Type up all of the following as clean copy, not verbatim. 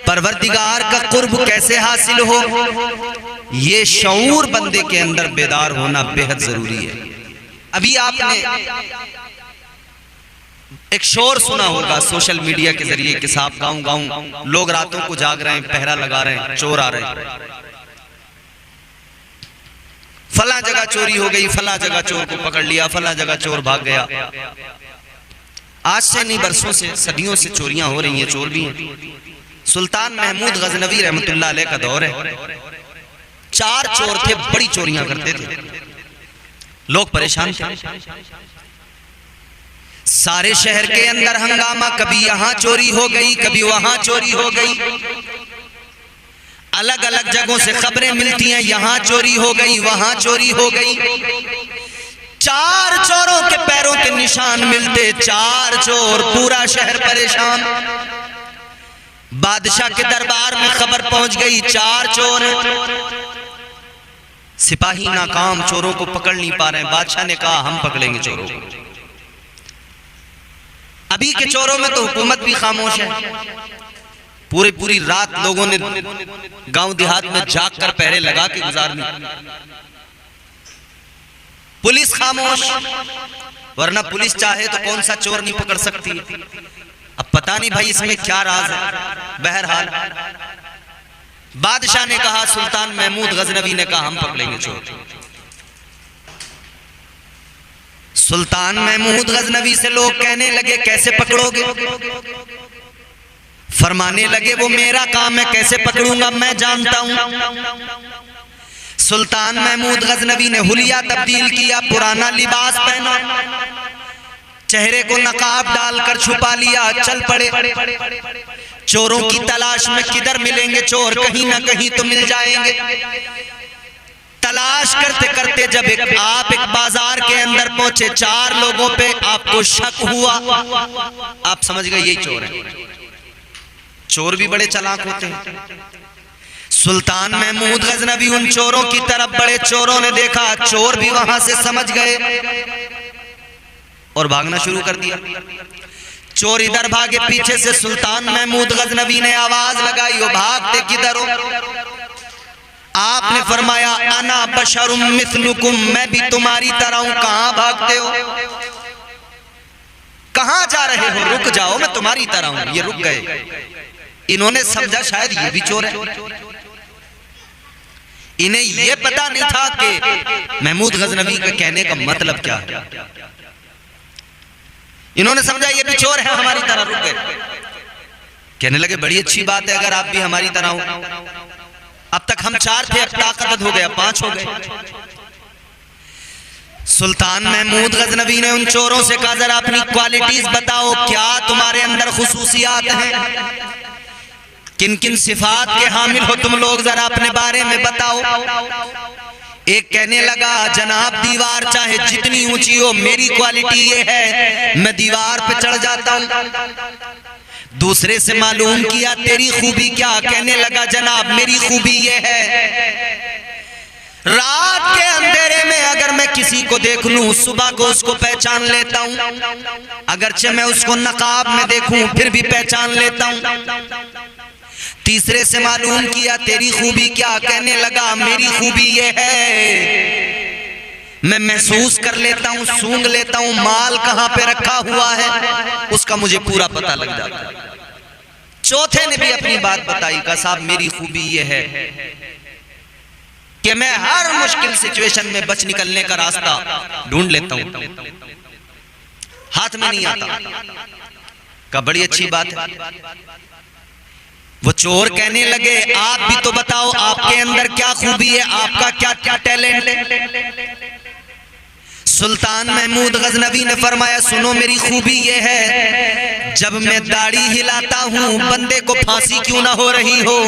پروردگار کا قرب کیسے حاصل ہو، یہ شعور بندے کے اندر بیدار ہونا بہت ضروری ہے۔ ابھی آپ نے ایک شور سنا ہوگا سوشل میڈیا کے ذریعے کہ صاحب گاؤں گاؤں لوگ راتوں کو جاگ رہے ہیں، پہرا لگا رہے ہیں، چور آ رہے ہیں، فلاں جگہ چوری ہو گئی، فلاں جگہ چور کو پکڑ لیا، فلاں جگہ چور بھاگ گیا۔ آج سے نہیں، برسوں سے، صدیوں سے چوریاں ہو رہی ہیں، چور بھی ہیں۔ سلطان محمود غزنوی رحمت اللہ علیہ کا دور ہے، 4 چور تھے، بڑی چوریاں کرتے تھے، لوگ پریشان تھے، سارے شہر کے اندر ہنگامہ، کبھی یہاں چوری ہو گئی، کبھی وہاں چوری ہو گئی، الگ الگ جگہوں سے خبریں ملتی ہیں، یہاں چوری ہو گئی، وہاں چوری ہو گئی۔ 4 چوروں کے پیروں کے نشان ملتے، 4 چور، پورا شہر پریشان۔ بادشاہ کے دربار میں خبر پہنچ گئی 4 چور ہیں، سپاہی ناکام، چوروں کو پکڑ نہیں پا رہے ہیں۔ بادشاہ نے کہا ہم پکڑیں گے چوروں کو۔ ابھی کے چوروں میں تو حکومت بھی خاموش ہے، پوری رات لوگوں نے گاؤں دیہات میں جاگ کر پہرے لگا کے گزارنی، پولیس خاموش، ورنہ پولیس چاہے تو کون سا چور نہیں پکڑ سکتی۔ اب پتہ نہیں بھائی اس میں کیا راز ہے۔ بہرحال بادشاہ نے کہا، سلطان محمود غزنوی نے کہا ہم پکڑیں گے چور۔ سلطان محمود غزنوی سے لوگ کہنے لگے کیسے پکڑو گے؟ فرمانے لگے وہ میرا کام ہے، کیسے پکڑوں گا، میں جانتا ہوں۔ سلطان محمود غزنوی نے حلیہ تبدیل کیا، پرانا لباس پہنا، چہرے کو نقاب ڈال کر چھپا لیا، چل پڑے چوروں کی تلاش میں۔ کدھر ملیں گے چور؟ کہیں نہ کہیں تو مل جائیں گے۔ تلاش کرتے کرتے جب آپ ایک بازار کے اندر پہنچے، 4 لوگوں پہ آپ کو شک ہوا، آپ سمجھ گئے یہی چور ہے۔ چور بھی بڑے چالاک ہوتے ہیں۔ سلطان محمود غزنوی ان چوروں کی طرف بڑے، چوروں نے دیکھا، چور بھی وہاں سے سمجھ گئے اور بھاگنا شروع کر دیا۔ چور ادھر بھاگے، پیچھے سے سلطان محمود غزنوی نے آواز لگائی، وہ بھاگتے کدھر ہو؟ آپ نے فرمایا انا بشر مثلکم، میں بھی تمہاری طرح ہوں، کہاں بھاگتے ہو؟ کہاں جا رہے ہو؟ رک جاؤ، میں تمہاری طرح ہوں۔ یہ رک گئے، انہوں نے سمجھا شاید یہ بھی چور ہے۔ انہیں یہ پتا نہیں تھا کہ محمود غزنوی کا کہنے کا مطلب کیا ہے۔ انہوں نے سمجھا یہ بھی چور ہے، ہماری طرح، رک گئے۔ کہنے لگے بڑی اچھی بات ہے اگر آپ بھی ہماری طرح ہو۔ اب تک ہم 4 تھے، اب طاقت ہو گیا، 5 ہو گئے۔ سلطان محمود غزنوی نے ان چوروں سے کہا ذرا اپنی کوالٹیز بتاؤ، کیا تمہارے اندر خصوصیات ہیں، کن کن صفات کے حامل ہو تم لوگ، ذرا اپنے بارے میں بتاؤ۔ ایک کہنے لگا جناب دیوار چاہے جتنی اونچی ہو، میری کوالٹی یہ ہے میں دیوار پہ چڑھ جاتا ہوں۔ دوسرے سے معلوم کیا تیری خوبی کیا؟ کہنے لگا جناب میری خوبی یہ ہے رات کے اندھیرے میں اگر میں کسی کو دیکھ لوں، صبح کو اس کو پہچان لیتا ہوں، اگرچہ میں اس کو نقاب میں دیکھوں پھر بھی پہچان لیتا ہوں۔ تیسرے سے معلوم کیا تیری خوبی کیا؟ کہنے لگا میری خوبی یہ ہے میں محسوس کر لیتا ہوں، سونگ لیتا ہوں، مال کہاں پہ رکھا ہوا ہے اس کا مجھے پورا پتہ لگ جاتا ہے۔ چوتھے نے بھی اپنی بات بتائی، کہا صاحب میری خوبی یہ ہے کہ میں ہر مشکل سچویشن میں بچ نکلنے کا راستہ ڈھونڈ لیتا ہوں، ہاتھ میں نہیں آتا۔ کہا بڑی اچھی بات ہے۔ وہ چور کہنے لگے آپ بھی تو بتاؤ آپ کے اندر کیا خوبی ہے، آپ کا کیا ٹیلنٹ ہے؟ سلطان محمود غزنوی نے فرمایا سنو میری خوبی یہ ہے جب میں داڑھی ہلاتا ہوں بندے کو پھانسی کیوں نہ ہو رہی ہو،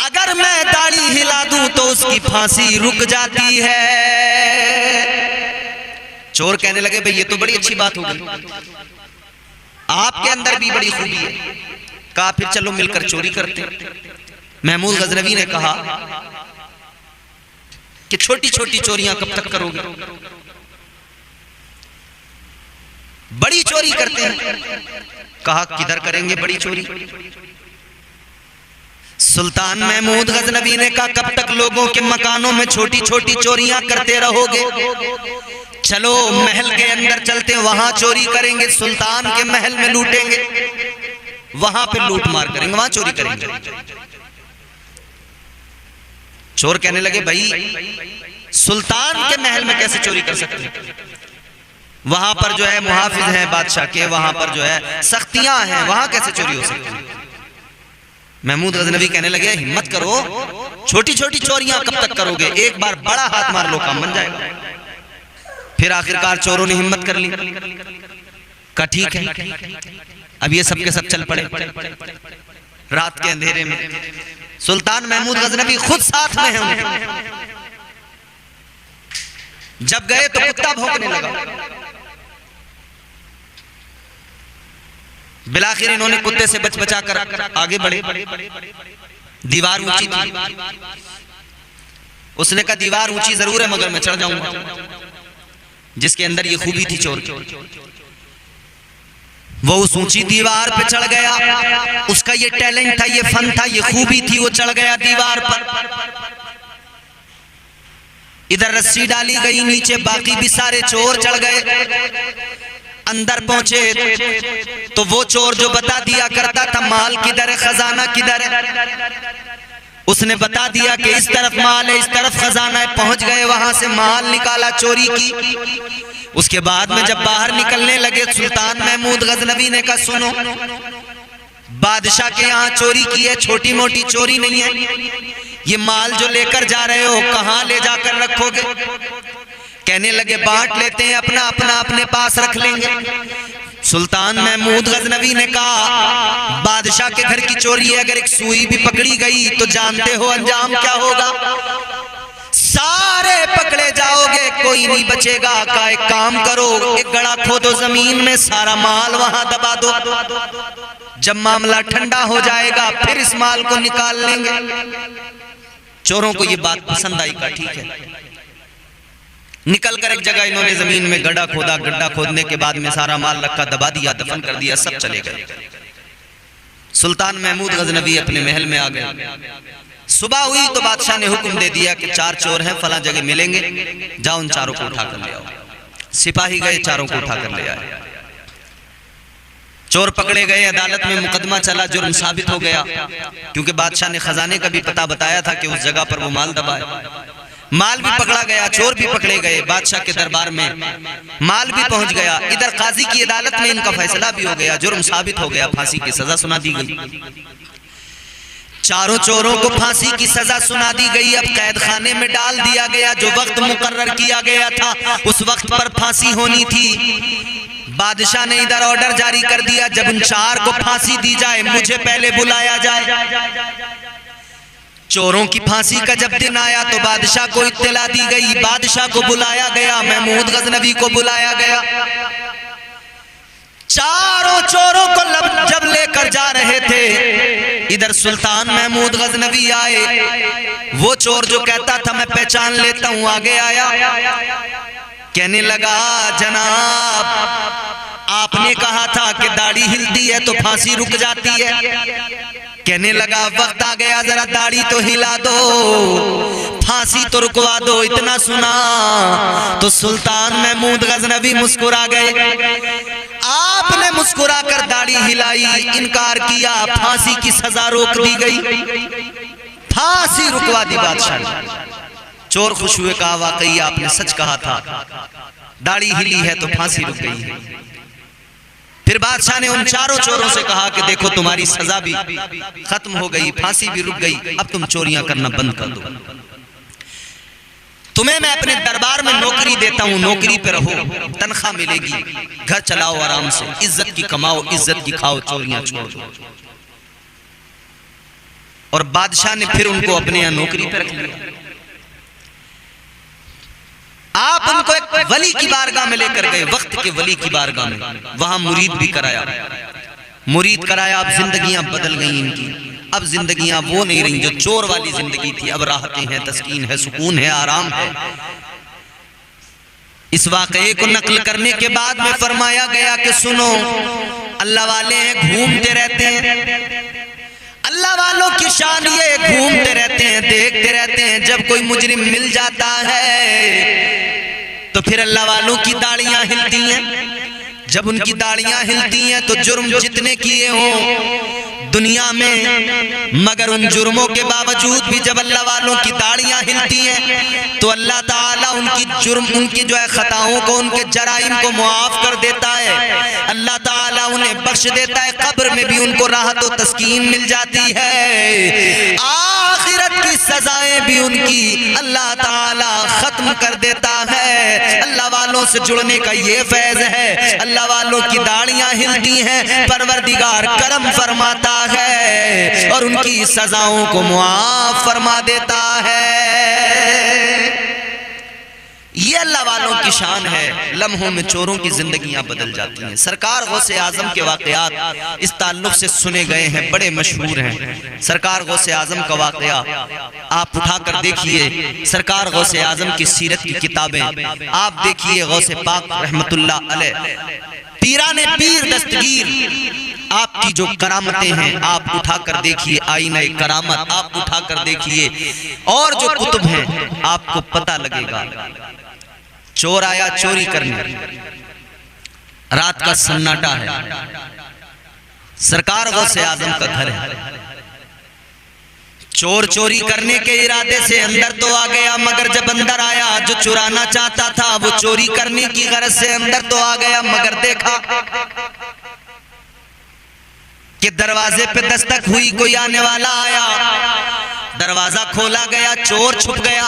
اگر میں داڑھی ہلا دوں تو اس کی پھانسی رک جاتی ہے۔ چور کہنے لگے بھئی یہ تو بڑی اچھی بات ہو گئی، آپ کے اندر بھی بڑی خوبی ہے۔ کہا پھر چلو مل کر چوری کرتے۔ محمود غزنوی نے کہا کہ چھوٹی چھوٹی چوریاں کب تک کرو گے؟ بڑی چوری کرتے ہیں۔ کہا کدھر کریں گے بڑی چوری؟ سلطان محمود غزنوی نے کہا کب تک لوگوں کے مکانوں میں چھوٹی چھوٹی چوریاں کرتے رہو گے؟ چلو محل کے اندر چلتے ہیں، وہاں چوری کریں گے، سلطان کے محل میں لوٹیں گے، وہاں پہ لوٹ مار کریں گے، وہاں چوری کریں گے۔ چور کہنے لگے بھائی سلطان کے محل میں کیسے چوری کر سکتے ہیں؟ وہاں پر جو ہے محافظ ہیں بادشاہ کے، وہاں پر جو ہے سختیاں ہیں، وہاں کیسے چوری ہو سکتی ہے؟ محمود غزنوی کہنے لگے ہمت کرو، چھوٹی چھوٹی چوریاں کب تک کرو گے؟ ایک بار بڑا ہاتھ مار لو، کام بن جائے گا۔ پھر آخرکار چوروں نے ہمت کر لی، کہا ٹھیک ہے، اب یہ سب کے سب چل پڑے۔ رات کے اندھیرے میں سلطان محمود غزنوی خود ساتھ میں ہیں، جب گئے تو کتا بھونکنے لگا۔ بلاخر انہوں نے کتے سے بچ بچا کر آگے بڑھے۔ دیوار اونچی تھی، اس نے کہا دیوار اونچی ضرور ہے مگر میں چڑھ جاؤں گا، جس کے اندر یہ خوبی تھی چور کی۔ وہ اس اونچی دیوار پہ چڑھ گیا، اس کا یہ ٹیلنٹ تھا، یہ فن تھا، یہ خوبی تھی، وہ چڑھ گیا دیوار پر۔ ادھر رسی ڈالی گئی نیچے، باقی بھی سارے چور چڑھ گئے۔ اندر پہنچے تو وہ چور جو بتا دیا کرتا تھا مال کدھر ہے، خزانہ کدھر ہے، اس نے بتا دیا کہ اس طرف مال ہے، اس طرف خزانہ ہے۔ پہنچ گئے، وہاں سے مال نکالا چوری کی۔ اس کے بعد میں جب باہر نکلنے لگے، سلطان محمود غزنوی نے کہا سنو، بادشاہ کے یہاں چوری کی ہے، چھوٹی موٹی چوری نہیں ہے، یہ مال جو لے کر جا رہے ہو کہاں لے جا کر رکھو گے؟ کہنے لگے بانٹ لیتے ہیں، اپنا اپنا اپنے پاس رکھ لیں گے۔ سلطان محمود غزنوی نے کہا بادشاہ کے گھر کی چوری ہے، اگر ایک سوئی بھی پکڑی گئی تو جانتے ہو انجام کیا ہوگا؟ سارے پکڑے جاؤ گے، کوئی نہیں بچے گا۔ کہا ایک کام کرو، ایک گڑھا کھودو زمین میں، سارا مال وہاں دبا دو، جب معاملہ ٹھنڈا ہو جائے گا پھر اس مال کو نکال لیں گے۔ چوروں کو یہ بات پسند آئی، کہا ٹھیک ہے۔ نکل کر ایک جگہ انہوں نے زمین میں گڈھا کھودا، گڈھا کھودنے کے بعد میں سارا مال رکھا، دبا دیا، دفن کر دیا، سب چلے گئے۔ سلطان محمود غزنوی اپنے محل میں آ گئے۔ صبح ہوئی تو بادشاہ نے حکم دے دیا کہ 4 چور ہیں فلاں جگہ ملیں گے، جاؤ ان چاروں کو اٹھا کر لے آؤ۔ سپاہی گئے، چاروں کو اٹھا کر لے آئے۔ چور پکڑے گئے، عدالت میں مقدمہ چلا، جرم ثابت ہو گیا، کیونکہ بادشاہ نے خزانے کا بھی پتہ بتایا تھا کہ اس جگہ پر وہ مال دبا ہے۔ مال بھی پکڑا گیا، چور بھی پکڑے گئے، بادشاہ کے دربار میں مال بھی پہنچ گیا۔ ادھر قاضی کی عدالت میں ان کا فیصلہ بھی ہو گیا، جرم ثابت ہو گیا، پھانسی کی سزا سنا دی گئی۔ چاروں چوروں کو پھانسی کی سزا سنا دی گئی۔ اب قید خانے میں ڈال دیا گیا، جو وقت مقرر کیا گیا تھا اس وقت پر پھانسی ہونی تھی۔ بادشاہ نے ادھر آرڈر جاری کر دیا جب ان 4 کو پھانسی دی جائے مجھے پہلے بلایا جائے۔ چوروں کی پھانسی کا جب دن آیا تو بادشاہ کو اطلاع دی گئی، بادشاہ کو بلایا گیا، محمود غزنوی کو بلایا گیا۔ چاروں چوروں کو جب لے کر جا رہے تھے، ادھر سلطان محمود غزنوی آئے۔ وہ چور جو کہتا تھا میں پہچان لیتا ہوں آگے آیا، کہنے لگا جناب آپ نے کہا تھا کہ داڑھی ہلتی ہے تو پھانسی رک جاتی ہے۔ کہنے لگا وقت آ گیا ذرا داڑھی تو ہلا دو، پھانسی تو رکوا دو، اتنا سنا تو سلطان محمود غزنوی مسکرا گئے۔ آپ نے مسکرا کر داڑھی ہلائی، انکار کیا، پھانسی کی سزا روک دی گئی، پھانسی رکوا دی بادشاہ نے۔ چور خوش ہوئے، کہا واقعی آپ نے سچ کہا تھا، داڑھی ہلی ہے تو پھانسی رک گئی ہے۔ پھر بادشاہ نے ان 4 چوروں سے کہا کہ دیکھو تمہاری سزا بھی ختم ہو گئی، پھانسی بھی رک گئی، اب تم چوریاں کرنا بند کر دو، تمہیں میں اپنے دربار میں نوکری دیتا ہوں، نوکری پہ رہو، تنخواہ ملے گی، گھر چلاؤ آرام سے، عزت کی کماؤ، عزت کی کھاؤ، چوریاں چھوڑ دو۔ اور بادشاہ نے پھر ان کو اپنے یہاں نوکری پہ رکھ لیا۔ آپ ان کو ایک ولی کی بارگاہ میں لے کر گئے، وقت کے ولی کی بارگاہ میں، وہاں مرید بھی کرایا، مرید کرایا۔ اب زندگیاں بدل گئیں ان کی، اب زندگیاں وہ نہیں رہیں جو چور والی زندگی تھی، اب راحتیں ہیں، تسکین ہے، سکون ہے، آرام ہے۔ اس واقعے کو نقل کرنے کے بعد میں فرمایا گیا کہ سنو، اللہ والے ہیں، گھومتے رہتے ہیں، اللہ والوں کی شان یہ گھومتے رہتے ہیں، دیکھتے رہتے ہیں، جب کوئی مجرم مل جاتا ہے تو پھر اللہ والوں کی داڑیاں ہلتی ہیں. جب ان کی داڑیاں ہلتی ہیں تو جرم جتنے کیے ہوں دنیا میں، مگر ان جرموں کے باوجود بھی جب اللہ والوں کی داڑیاں ہلتی ہیں تو اللہ تعالیٰ ان کی جو ہے خطاؤں کو، ان کے جرائم کو معاف کر دیتا ہے. اللہ تعالیٰ انہیں بخش دیتا ہے، قبر میں بھی ان کو راحت و تسکین مل جاتی ہے، آخرت کی سزائیں بھی ان کی اللہ تعالیٰ ختم کر دیتا ہے. اللہ والوں سے جڑنے کا یہ فیض ہے، اللہ والوں کی داڑیاں ہلتی ہیں، پروردگار کرم فرماتا ہے اور ان کی سزاؤں کو معاف فرما دیتا ہے. یہ اللہ والوں کی شان ہے. لمحوں میں چوروں کی زندگیاں بدل جاتی ہیں. سرکار غوث اعظم کے واقعات اس تعلق سے سنے گئے ہیں، بڑے مشہور ہیں. سرکار غوث اعظم کا واقعہ آپ اٹھا کر دیکھیے، سرکار غوث اعظم کی سیرت کی کتابیں آپ دیکھیے. غوث پاک رحمت اللہ علیہ، پیران پیر دستگیر، آپ کی جو کرامتیں ہیں آپ اٹھا کر دیکھیے. آئینہ کرامت آپ اٹھا کر دیکھیے، اور جو کتب ہیں آپ کو پتہ لگے گا. چور آیا چوری کرنے، رات کا سناٹا ہے، سرکار غوث اعظم کا گھر ہے. چور چوری کرنے کے ارادے سے اندر تو آ گیا، مگر جب اندر آیا جو چرانا چاہتا تھا وہ چوری کرنے کی غرض سے اندر تو آ گیا، مگر دیکھا کہ دروازے پہ دستک ہوئی، کوئی آنے والا آیا، دروازہ کھولا گیا، چور چھپ گیا.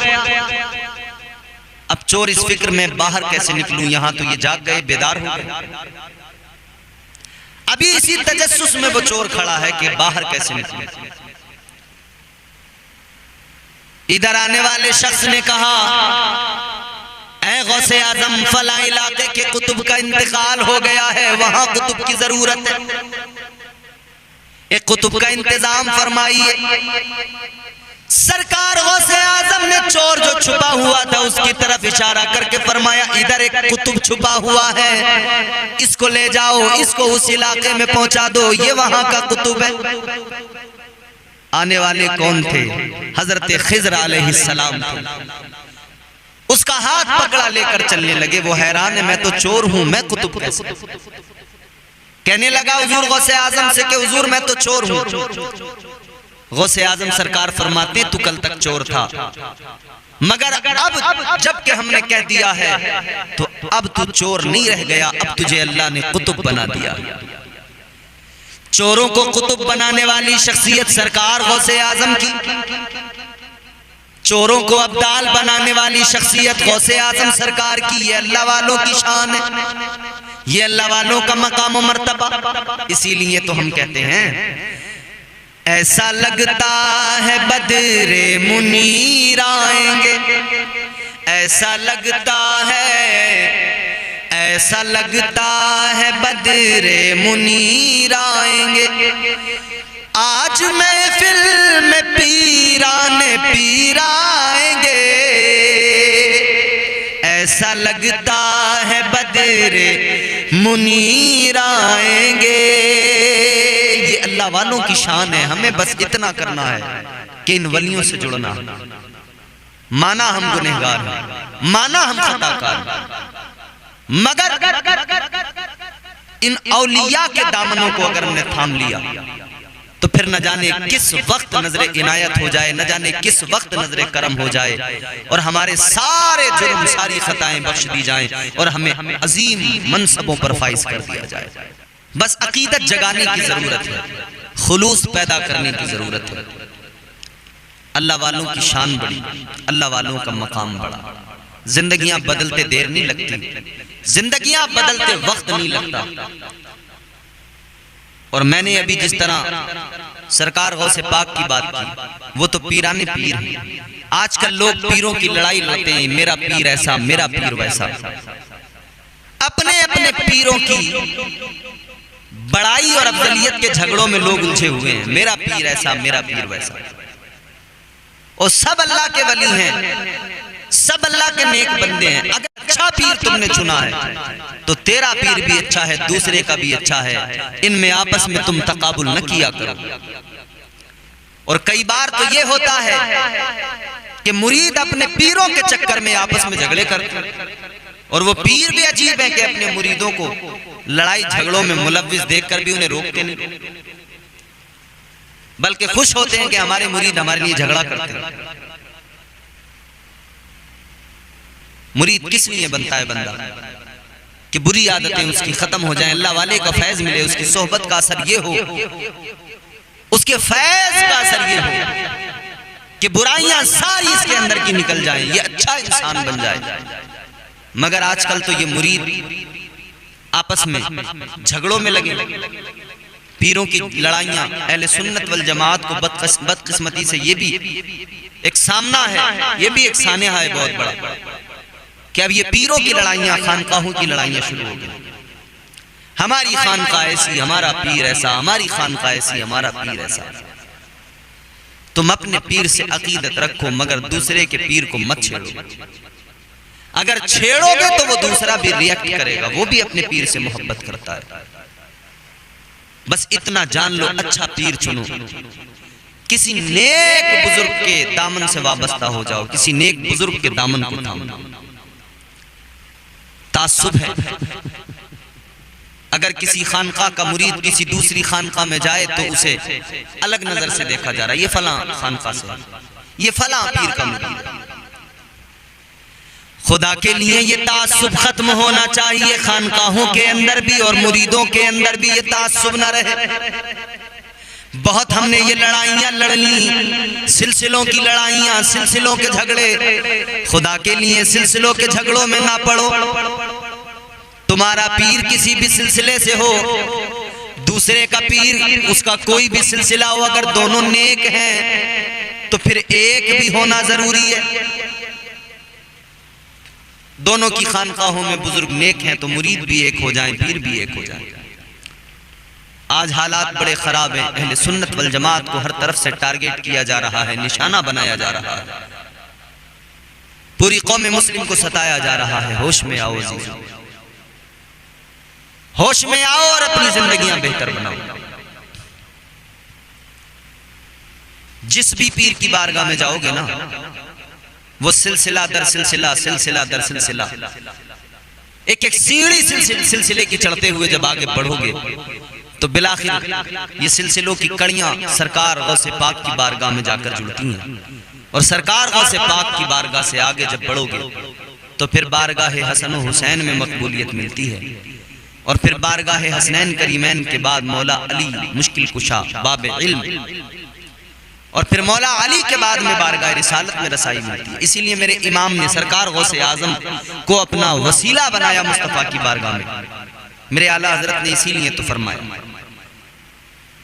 اب چور اس فکر میں باہر کیسے نکلوں، یہاں تو یہ جاگ گئے، بیدار ہو گئے. ابھی اسی تجسس میں وہ چور کھڑا ہے کہ باہر کیسے نکلوں. ادھر آنے والے شخص نے کہا، اے غوث اعظم، فلاں علاقے کے کتب کا انتقال ہو گیا ہے، وہاں کتب کی ضرورت ہے، ایک کتب کا انتظام فرمائیے. سرکار غوث اعظم نے چور جو چھپا ہوا تھا اس کی طرف اشارہ کر کے فرمایا، ادھر ایک کتب چھپا ہوا ہے، اس کو لے جاؤ، اس کو اس علاقے میں پہنچا دو، یہ وہاں کا کتب ہے. آنے والے کون تھے؟ حضرت خضر علیہ السلام تھے. اس کا ہاتھ پکڑا لے کر چلنے لگے. وہ حیران ہے، میں تو چور ہوں، میں کتب کیسے؟ کہنے لگا حضور غوث اعظم سے کہ حضور میں تو چور ہوں. غوث اعظم سرکار فرماتے تو کل تک چور تھا، مگر اب جب کہ ہم نے کہہ دیا ہے تو اب تو چور نہیں رہ گیا، اب تجھے اللہ نے قطب بنا دیا. چوروں کو قطب بنانے والی شخصیت سرکار غوث اعظم کی، چوروں کو ابدال بنانے والی شخصیت غوث اعظم سرکار کی. یہ اللہ والوں کی شان ہے، یہ اللہ والوں کا مقام و مرتبہ. اسی لیے تو ہم کہتے ہیں ایسا لگتا ہے بدر منیر آئیں گے، ایسا لگتا ہے بدر منیر آئیں گے. آج محفل میں پیران پیر آئیں گے، ایسا لگتا ہے بدر منیر آئیں گے. یہ اللہ والوں کی شان ہے. ہمیں بس اتنا کرنا ہے کہ ان ولیوں سے جڑنا. مانا ہم گنہگار ہیں، مانا ہم خطا کار ہیں، مگر ان اولیاء کے دامنوں کو اگر ہم نے تھام لیا تو پھر نہ جانے کس وقت نظر عنایت ہو جائے، نہ جانے کس وقت نظر کرم ہو جائے، اور ہمارے سارے جرم، ساری خطائیں بخش دی جائیں، اور ہمیں عظیم منصبوں پر فائز کر دیا جائے. بس عقیدت جگانے کی ضرورت ہے، خلوص پیدا کرنے کی ضرورت ہے. اللہ والوں کی شان بڑی، اللہ والوں کا مقام بڑا. زندگیاں بدلتے دیر نہیں لگتی، زندگیاں بدلتے وقت نہیں لگتا. اور میں نے ابھی جس طرح سرکار غوث پاک کی بات کی، وہ تو پیرانے پیر ہیں. آج کل لوگ پیروں کی لڑائی لڑتے ہیں، میرا پیر ایسا، میرا پیر ویسا. اپنے اپنے پیروں کی بڑائی اور افضلیت کے جھگڑوں میں لوگ الجھے ہوئے ہیں. میرا پیر ایسا، میرا پیر ویسا. اور سب اللہ کے ولی ہیں، سب اللہ کے نیک بندے ہیں. اگر اچھا پیر تم نے چنا ہے تو تیرا پیر بھی اچھا ہے، دوسرے کا بھی اچھا ہے. ان میں آپس میں تم تقابل نہ کیا کرو. اور کئی بار تو یہ ہوتا ہے کہ مرید اپنے پیروں کے چکر میں آپس میں جھگڑے کرتے ہیں، اور وہ پیر بھی عجیب ہے کہ اپنے مریدوں کو لڑائی جھگڑوں میں ملوث دیکھ کر بھی انہیں روکتے نہیں، بلکہ خوش ہوتے ہیں کہ ہمارے مرید ہمارے لیے جھگڑا کرتے ہیں۔ مرید کس لیے بنتا ہے بندہ؟ کہ بری عادتیں اس کی ختم ہو جائیں، اللہ والے کا فیض ملے، اس کی صحبت کا اثر یہ ہو، اس کے فیض کا اثر یہ ہو کہ برائیاں ساری اس کے اندر کی نکل جائیں، یہ اچھا انسان بن جائے۔ مگر آج کل تو یہ مرید آپس میں جھگڑوں میں لگے، پیروں کی لڑائیاں۔ اہل سنت والجماعت کو بدقسمتی سے یہ بھی ایک سامنا ہے، یہ بھی ایک سانحہ ہے بہت بڑا کہ اب یہ پیروں کی لڑائیاں، خانقاہوں کی لڑائیاں شروع ہو گئی۔ ہماری خانقاہ ایسی، ہمارا پیر ایسا، ہماری خانقاہ ایسی، ہمارا پیر ایسا۔ تم اپنے پیر سے عقیدت رکھو، مگر دوسرے کے پیر کو مت چھیڑو۔ اگر چھیڑو گے تو وہ دوسرا بھی ریاکٹ کرے گا، وہ بھی اپنے پیر سے محبت کرتا ہے۔ بس اتنا جان لو، اچھا پیر چنو، کسی نیک بزرگ کے دامن سے وابستہ ہو جاؤ، کسی نیک بزرگ کے دامن کو تھامو۔ تعصب ہے، اگر کسی خانقاہ کا مرید کسی دوسری خانقاہ میں جائے تو اسے الگ نظر سے دیکھا جا رہا ہے، یہ فلاں خانقاہ سے، یہ فلاں پیر کا مرید ہے۔ خدا کے لیے یہ تعصب ختم ہونا چاہیے، خانقاہوں کے اندر بھی اور مریدوں کے اندر بھی یہ تعصب نہ رہے۔ بہت ہم نے یہ لڑائیاں لڑ لی، سلسلوں کی لڑائیاں، سلسلوں کے جھگڑے۔ خدا کے لیے سلسلوں کے جھگڑوں میں نہ پڑو۔ تمہارا پیر کسی بھی سلسلے سے ہو، دوسرے کا پیر اس کا کوئی بھی سلسلہ ہو، اگر دونوں نیک ہیں تو پھر ایک بھی ہونا ضروری ہے۔ دونوں کی خانقاہوں میں بزرگ نیک ہیں تو مرید بھی ایک ہو جائیں، پیر بھی ایک ہو جائیں۔ آج حالات بڑے خراب ہیں، اہل سنت والجماعت کو ہر طرف سے ٹارگیٹ کیا جا رہا ہے، نشانہ بنایا جا رہا ہے، پوری قوم مسلم کو ستایا جا رہا ہے۔ ہوش میں آؤ عزیزو، ہوش میں آؤ اور اپنی زندگیاں بہتر بناؤ۔ جس بھی پیر کی بارگاہ میں جاؤ گے نا، وہ سلسلہ در سلسلہ، سلسلہ در سلسلہ، ایک ایک سیڑھی سلسلے کی چڑھتے ہوئے جب آگے بڑھو گے تو بالآخر یہ سلسلوں کی کڑیاں سرکار غوث پاک کی بارگاہ میں جا کر جڑتی ہیں، اور سرکار غوث پاک کی بارگاہ سے آگے جب بڑھو گے تو پھر بارگاہ حسن و حسین میں مقبولیت ملتی ہے، اور پھر بارگاہ حسنین کریمین کے بعد مولا علی مشکل کشا باب علم، اور پھر مولا علی کے بعد میں بارگاہ رسالت میں رسائی ملتی ہے۔ اسی لیے میرے امام نے سرکار غوث اعظم کو اپنا وسیلہ بنایا مصطفیٰ کی بارگاہ میں۔ میرے اعلیٰ حضرت نے اسی لیے تو فرمایا،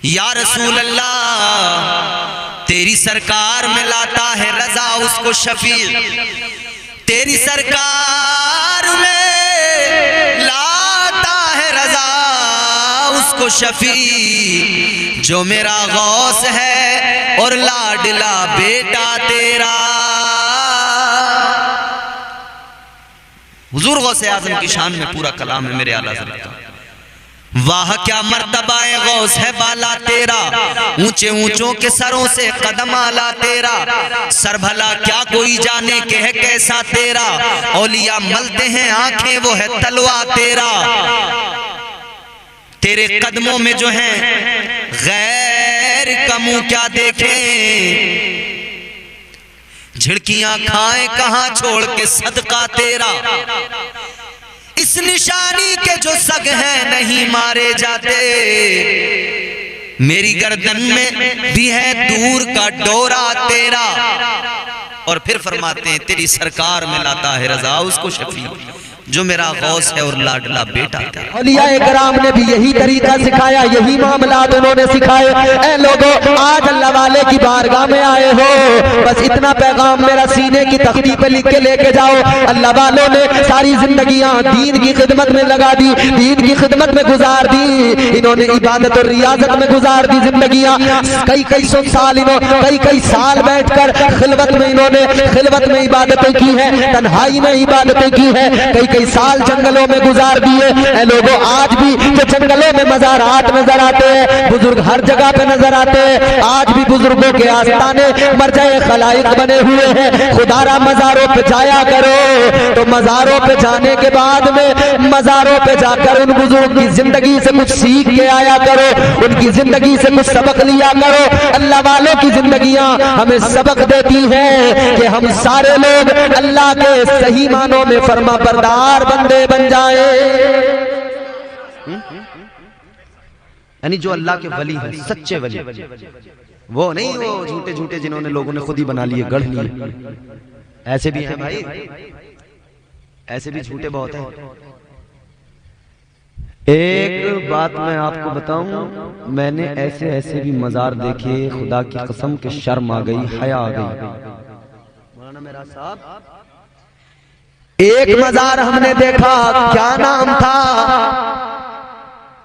یا رسول اللہ تیری سرکار میں لاتا ہے رضا اس کو شفیع، تیری سرکار میں لاتا ہے رضا اس کو شفیع، جو میرا غوث ہے اور لاڈلا بیٹا تیرا۔ حضور غوث اعظم کی شان میں پورا کلام ہے میرے اعلیٰ حضرت کا۔ واہ کیا مرتبہ غوث ہے بالا تیرا، اونچے اونچوں کے سروں سے قدم آلا تیرا، سر بھلا کیا کوئی جانے کہ ہے کیسا تیرا، اولیاء ملتے ہیں آنکھیں وہ ہے تلوا تیرا، تیرے قدموں میں جو ہیں غیر کا منہ کیا دیکھیں، جھڑکیاں کھائیں کہاں چھوڑ کے صدقہ تیرا، اس نشانی کے جو سگ ہیں نہیں مارے جاتے، میری گردن میں بھی ہے دور کا ڈورا تیرا۔ اور پھر فرماتے ہیں تیری سرکار میں لاتا ہے رضا اس کو شفیع، جو میرا غوث ہے اور لاڈلا بیٹا تیرا۔ اولیاء کرام نے بھی یہی طریقہ سکھایا، یہی معاملات انہوں نے سکھائے۔ اے لوگوں، آج اللہ والے کی بارگاہ میں آئے ہو، بس اتنا پیغام میرا سینے کی تختی پہ لکھ کے لے کے جاؤ۔ اللہ والوں نے ساری زندگیاں دین کی خدمت میں لگا دی، دین کی خدمت میں گزار دی، انہوں نے عبادت اور ریاضت میں گزار دی زندگیاں، کئی سو سال کئی سال بیٹھ کر خلوت میں انہوں نے خلوت میں عبادتیں کی ہیں، تنہائی میں عبادتیں کی ہیں، کئی سال جنگلوں میں گزار دیے. اے لوگوں آج بھی جو جنگلوں میں مزارات نظر آتے ہیں, بزرگ ہر جگہ پہ نظر آتے ہیں, آج بھی بزرگوں کے آستانے مرجع خلائق بنے ہوئے ہیں. خدا را مزاروں پہ جایا کرو, تو مزاروں پہ جانے کے بعد میں مزاروں پہ جا کر ان بزرگ کی زندگی سے کچھ سیکھ کے آیا کرو, ان کی زندگی سے کچھ سبق لیا کرو. اللہ والوں کی زندگیاں ہمیں سبق دیتی ہیں کہ ہم سارے لوگ اللہ کے صحیح معنوں میں فرما بردار بندے بن جائیں. یعنی جو اللہ کے ولی ہیں, سچے ولی, وہ نہیں وہ جھوٹے جھوٹے جنہوں نے لوگوں نے خود ہی بنا لیے, گڑھ لیے. ایسے بھی ہیں بھائی, ایسے بھی جھوٹے بہت ہیں. ایک بات میں آپ کو بتاؤں, میں نے ایسے ایسے بھی مزار دیکھے, خدا کی قسم کے شرم آ گئی, حیا آ گئی. مولانا میرا صاحب, ایک مزار ہم نے دیکھا, کیا نام تھا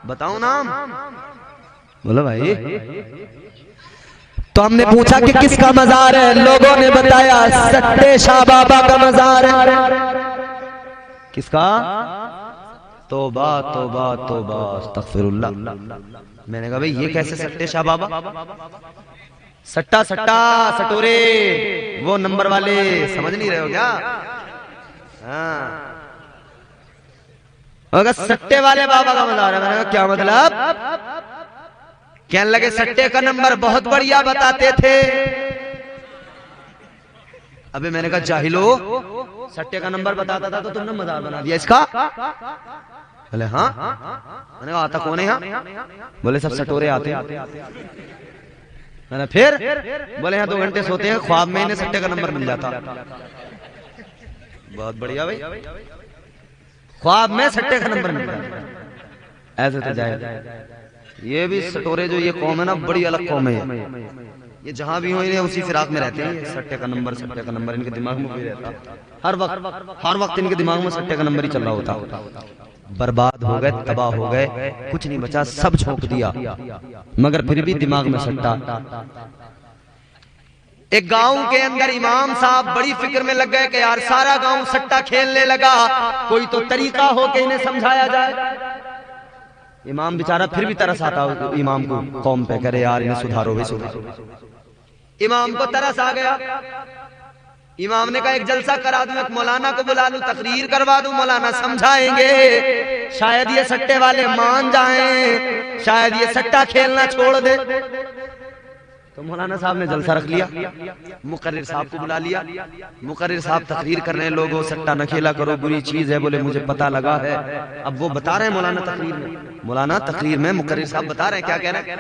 بتاؤں نام؟ بولو بھائی. تو ہم نے پوچھا کہ کس کا مزار ہے, لوگوں نے بتایا سٹے شاہ بابا کا مزار ہے. کس کا؟ توبہ توبہ توبہ استغفر اللہ. میں نے کہا بھئی یہ کیسے سٹے شاہ بابا؟ سٹا سٹا سٹورے, وہ نمبر والے, سمجھ نہیں رہے ہو کیا؟ ہاں, اگر سٹے والے بابا کا مزار ہے. میں نے کہا کیا مطلب؟ کہنے لگے سٹے کا نمبر بہت بڑھیا بتاتے تھے. ابھی میں نے کہا جاہلو, سٹے کا نمبر بتاتا تھا تو تم نے مزار بنا دیا اس کا؟ بولے ہاں. میں نے کہا آتا کون ہے یہاں؟ بولے سب سٹورے آتے ہیں. میں نے پھر بولے یہاں 2 گھنٹے سوتے ہیں, خواب میں انہیں سٹے کا نمبر مل جاتا. بہت بڑھیا بھائی, خواب میں سٹے کا نمبر مل جاتا. ایسے تو جائے. یہ بھی سٹورے جو یہ قوم ہے نا, بڑی الگ قوم ہے. یہ جہاں بھی ہوں انہیں اسی فراق میں رہتے ہیں. سٹے کا نمبر, سٹے کا نمبر ان کے دماغ میں بھی رہتا. ہر وقت ان کے دماغ میں سٹے کا نمبر ہی چل رہا ہوتا. برباد ہو گئے, تباہ ہو گئے, کچھ نہیں بچا, سب جھونک دیا, مگر پھر بھی دماغ میں سٹا. ایک گاؤں کے اندر امام صاحب بڑی فکر میں لگ گئے کہ یار سارا گاؤں سٹا کھیلنے لگا, کوئی تو طریقہ ہو کہ انہیں سمجھایا جائے. امام بیچارہ پھر بھی ترس آتا امام کو, قوم پہ کرے یار انہیں سدھارو بھی سدھارو. امام کو ترس آ گیا. امام نے کہا ایک جلسہ کرا دوں, ایک مولانا کو بلا لوں, تقریر کروا دوں, مولانا سمجھائیں گے, شاید یہ سٹے والے مان جائیں, شاید یہ سٹا کھیلنا چھوڑ دے. تو مولانا صاحب نے جلسہ رکھ لیا, مقرر صاحب کو بلا لیا. مقرر صاحب تقریر کر رہے ہیں, لوگوں سٹا نہ کھیلا کرو, بری چیز ہے. بولے مجھے پتا لگا ہے. اب وہ بتا رہے ہیں مولانا تقریر میں, مولانا تقریر میں مقرر صاحب بتا رہے ہیں کیا کہہ رہے ہیں.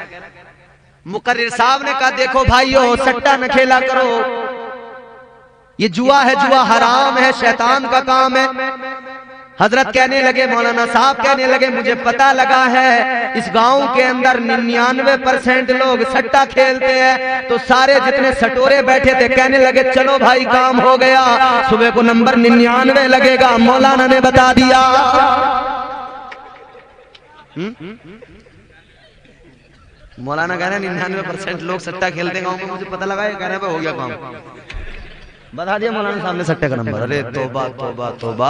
مقرر صاحب نے کہا دیکھو بھائیو, سٹا نہ کھیلا کرو, یہ جوا ہے, جوا حرام ہے, شیطان کا کام ہے. حضرت کہنے لگے, مولانا صاحب کہنے لگے مجھے پتا لگا ہے اس گاؤں کے اندر 99% لوگ سٹا کھیلتے ہیں. تو سارے جتنے سٹورے بیٹھے تھے کہنے لگے چلو بھائی کام ہو گیا, صبح کو نمبر 99 لگے گا. مولانا نے بتا دیا. مولانا کہہ رہے ہیں 99% لوگ سٹا کھیلتے ہیں گاؤں میں, مجھے پتا لگا ہے, کہہ رہے ہیں ہو گیا کام. بتا دیا مولانا صاحب نے سٹے کا نمبر. ارے توبہ توبہ توبہ,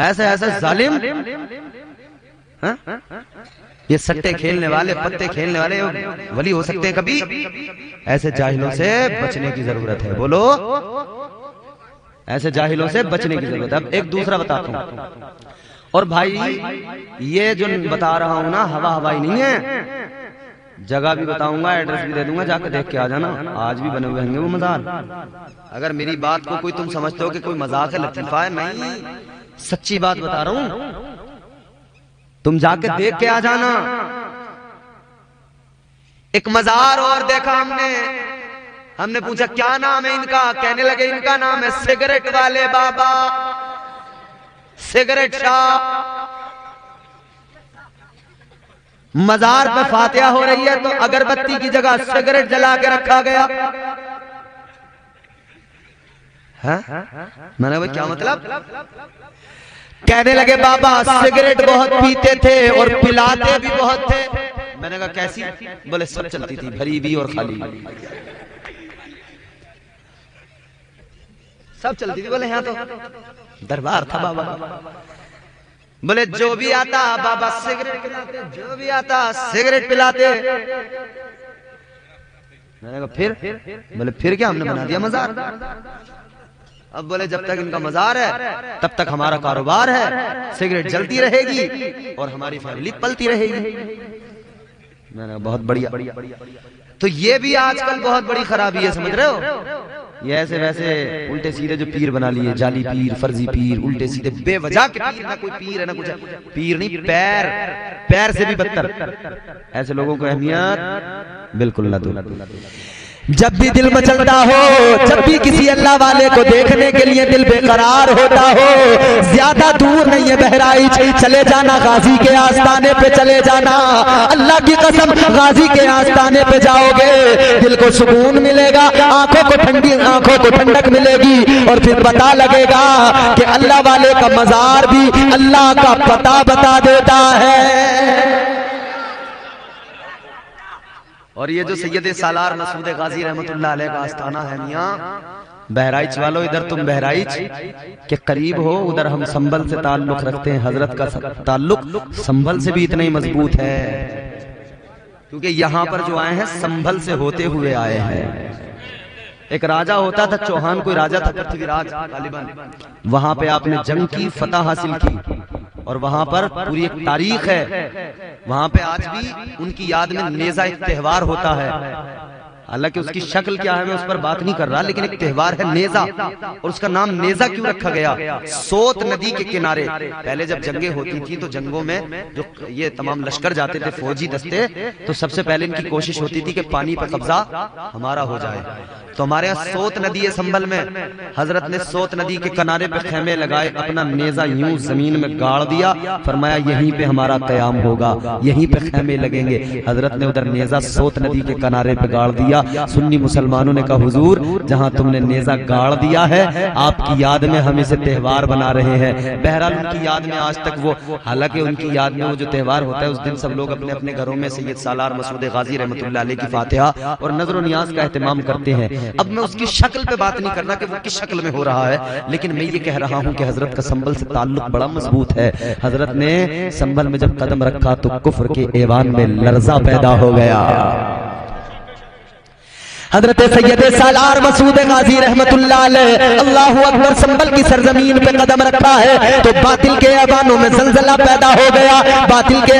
ایسے ایسے ظالم. یہ سٹے کھیلنے والے, پتے کھیلنے والے ولی ہو سکتے ہیں کبھی؟ ایسے جاہلوں سے بچنے کی ضرورت ہے. بولو, ایسے جاہلوں سے بچنے کی ضرورت ہے. اب ایک دوسرا بتاتا ہوں. اور بھائی یہ جو بتا رہا ہوں نا, ہوا ہوائی نہیں ہے, جگہ بھی بتاؤں گا, ایڈریس بھی دے دوں گا, جا کے دیکھ کے آ جانا. آج بھی بنے ہوئے ہیں وہ مزار. اگر میری بات کو کوئی تم سمجھتے ہو کہ کوئی مذاق ہے, لطیفہ ہے, نہیں, سچی بات بتا رہا ہوں. تم جا کے دیکھ کے آ جانا. ایک مزار اور دیکھا ہم نے پوچھا کیا نام ہے ان کا؟ کہنے لگے ان کا نام ہے سگریٹ والے بابا, سگریٹ شاہ. مزار پہ فاتحہ ہو رہی ہے تو اگربتی کی جگہ سگریٹ جلا کے رکھا گیا. میں نے کہا کیا مطلب؟ کہنے لگے بابا سگریٹ بہت پیتے تھے اور پلاتے بھی بہت تھے. میں نے کہا کیسی؟ بولے سب چلتی تھی, بھری بھی اور خالی. سب چلتی تھی. بولے یہاں تو دربار تھا بابا کا. بولے جو بھی آتا بابا سگریٹ پلاتے, جو بھی آتا سگریٹ پلاتے. میں نے کہا پھر؟ بولے پھر کیا, ہم نے بنا دیا مزار. اب بولے جب تک ان کا مزار ہے تب تک ہمارا کاروبار ہے, سگریٹ جلتی رہے گی اور ہماری فیملی پلتی رہے گی. میں نے کہا بہت بڑھیا. تو یہ بھی آج کل بہت بڑی خرابی ہے, سمجھ رہے ہو. یہ ایسے ویسے الٹے سیدھے جو پیر بنا لیے, جعلی پیر, فرضی پیر, الٹے سیدھے بے وجہ کے پیر. نہ کوئی پیر ہے نہ کچھ. پیر نہیں, پیر سے بھی بدتر. ایسے لوگوں کو اہمیت بالکل نہ دو. جب بھی دل مچلتا ہو, جب بھی کسی اللہ والے کو دیکھنے کے لیے دل بے قرار ہوتا ہو, زیادہ دور نہیں ہے بہرائچ, چلے جانا غازی کے آستانے پہ, چلے جانا. اللہ کی قسم غازی کے آستانے پہ جاؤ گے دل کو سکون ملے گا, آنکھوں کو ٹھنڈک ملے گی, اور پھر پتہ لگے گا کہ اللہ والے کا مزار بھی اللہ کا پتہ بتا دیتا ہے. اور یہ جو سید سالار مسعود غازی رحمت اللہ علیہ کا آستانہ ہے میاں, بہرائچ والو ادھر تم بہرائچ کے قریب ہو, ادھر ہم سنبھل سے تعلق رکھتے ہیں. حضرت کا تعلق سنبھل سے بھی اتنا ہی مضبوط ہے, کیونکہ یہاں پر جو آئے ہیں سنبھل سے ہوتے ہوئے آئے ہیں. ایک راجہ ہوتا تھا چوہان, کوئی راجہ تھا پرتھوی راج غالباً, وہاں پہ آپ نے جنگ کی, فتح حاصل کی, اور وہاں پر پوری ایک تاریخ ہے. وہاں پہ آج بھی ان کی یاد میں نیزہ ایک تہوار ہوتا ہے. حالانکہ اس کی شکل کیا ہے میں اس پر بات نہیں کر رہا, لیکن ایک تہوار ہے نیزہ. اور اس کا نام نیزہ کیوں رکھا گیا؟ سوت ندی کے کنارے پہلے جب جنگیں ہوتی تھیں تو جنگوں میں جو یہ تمام لشکر جاتے تھے, فوجی دستے, تو سب سے پہلے ان کی کوشش ہوتی تھی کہ پانی پر قبضہ ہمارا ہو جائے. تو ہمارے یہاں سوت ندی ہے سنبھل میں, حضرت نے سوت ندی کے کنارے پہ خیمے لگائے, اپنا نیزہ یوں زمین میں گاڑ دیا, فرمایا یہیں پہ ہمارا قیام ہوگا, یہیں پہ خیمے لگیں گے. حضرت نے ادھر نیزہ سوت ندی کے کنارے پہ گاڑ دیا. سنی مسلمانوں نے کہا حضور جہاں تم نے نیزہ گاڑ دیا ہے آپ کی یاد میں ہم اسے تہوار بنا رہے ہیں. بہرحال ان کی یاد میں آج تک وہ, حالانکہ ان کی یاد میں وہ جو تہوار ہوتا ہے اس دن سب لوگ اپنے اپنے گھروں میں سید سالار مسعود غازی رحمت اللہ علیہ کی فاتحہ اور نظر و نیاز کا اہتمام کرتے ہیں. اب میں اس کی شکل پہ بات نہیں کرنا کہ وہ کس شکل میں ہو رہا ہے, لیکن میں یہ کہہ رہا ہوں کہ حضرت کا سنبھل سے تعلق بڑا مضبوط ہے. حضرت نے سنبھل میں جب قدم رکھا تو کفر کے ایوان میں لرزہ پیدا ہو گیا. حضرت سید سالار مسعود غازی رحمت اللہ علیہ اللہ اکبر سنبھل کی سرزمین پہ قدم رکھا ہے تو باطل کے ایوانوں میں زلزلہ پیدا ہو گیا. باطل کے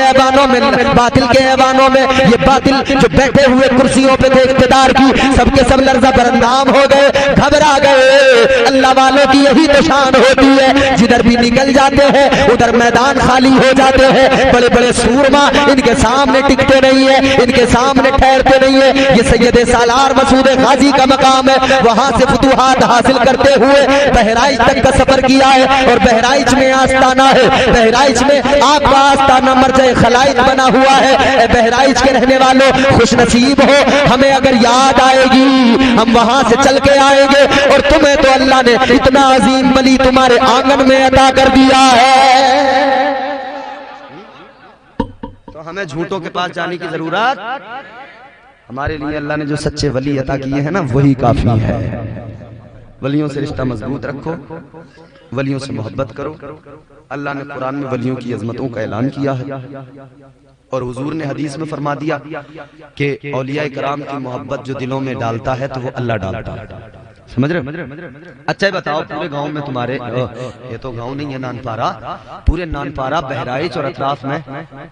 ایوانوں میں یہ باطل جو بیٹھے ہوئے کرسیوں پہ تھے اقتدار کی, سب کے سب لرزہ برندام ہو گئے, گھبرا گئے. اللہ والوں کی یہی تو شان ہوتی ہے, جدھر بھی نکل جاتے ہیں ادھر میدان خالی ہو جاتے ہیں. بڑے بڑے سورما ان کے سامنے ٹکتے نہیں ہیں, ان کے سامنے ٹھہرتے نہیں ہیں. یہ سید سالار مسعود غازی کا مقام ہے, وہاں سے فتوحات حاصل کرتے ہوئے بہرائچ تک کا سفر کیا ہے, اور بہرائچ میں آستانہ ہے. بہرائچ میں آپ کا آستانہ مرجع خلائق بنا ہوا ہے. اے بہرائچ کے رہنے والوں خوش نصیب ہو, ہمیں اگر یاد آئے گی ہم وہاں سے چل کے آئیں گے, اور تمہیں تو اللہ نے اتنا عظیم ولی تمہارے آنگن میں عطا کر دیا ہے. تو ہمیں جھوٹوں کے پاس جانے کی ضرورت, ہمارے لیے اللہ نے جو سچے ولی عطا کیے ہیں نا وہی کافی ہے. ولیوں سے رشتہ مضبوط رکھو, ولیوں سے محبت کرو. اللہ نے قرآن میں ولیوں کی عظمتوں کا اعلان کیا ہے, اور حضور نے حدیث میں فرما دیا کہ اولیاء کرام کی محبت جو دلوں میں ڈالتا ہے تو وہ اللہ ڈالتا ہے. سمجھ رہے؟ اچھا بتاؤ, پورے گاؤں میں تمہارے, یہ تو گاؤں نہیں ہے نانپارا, پورے نانپارا بہرائچ اور اطراف میں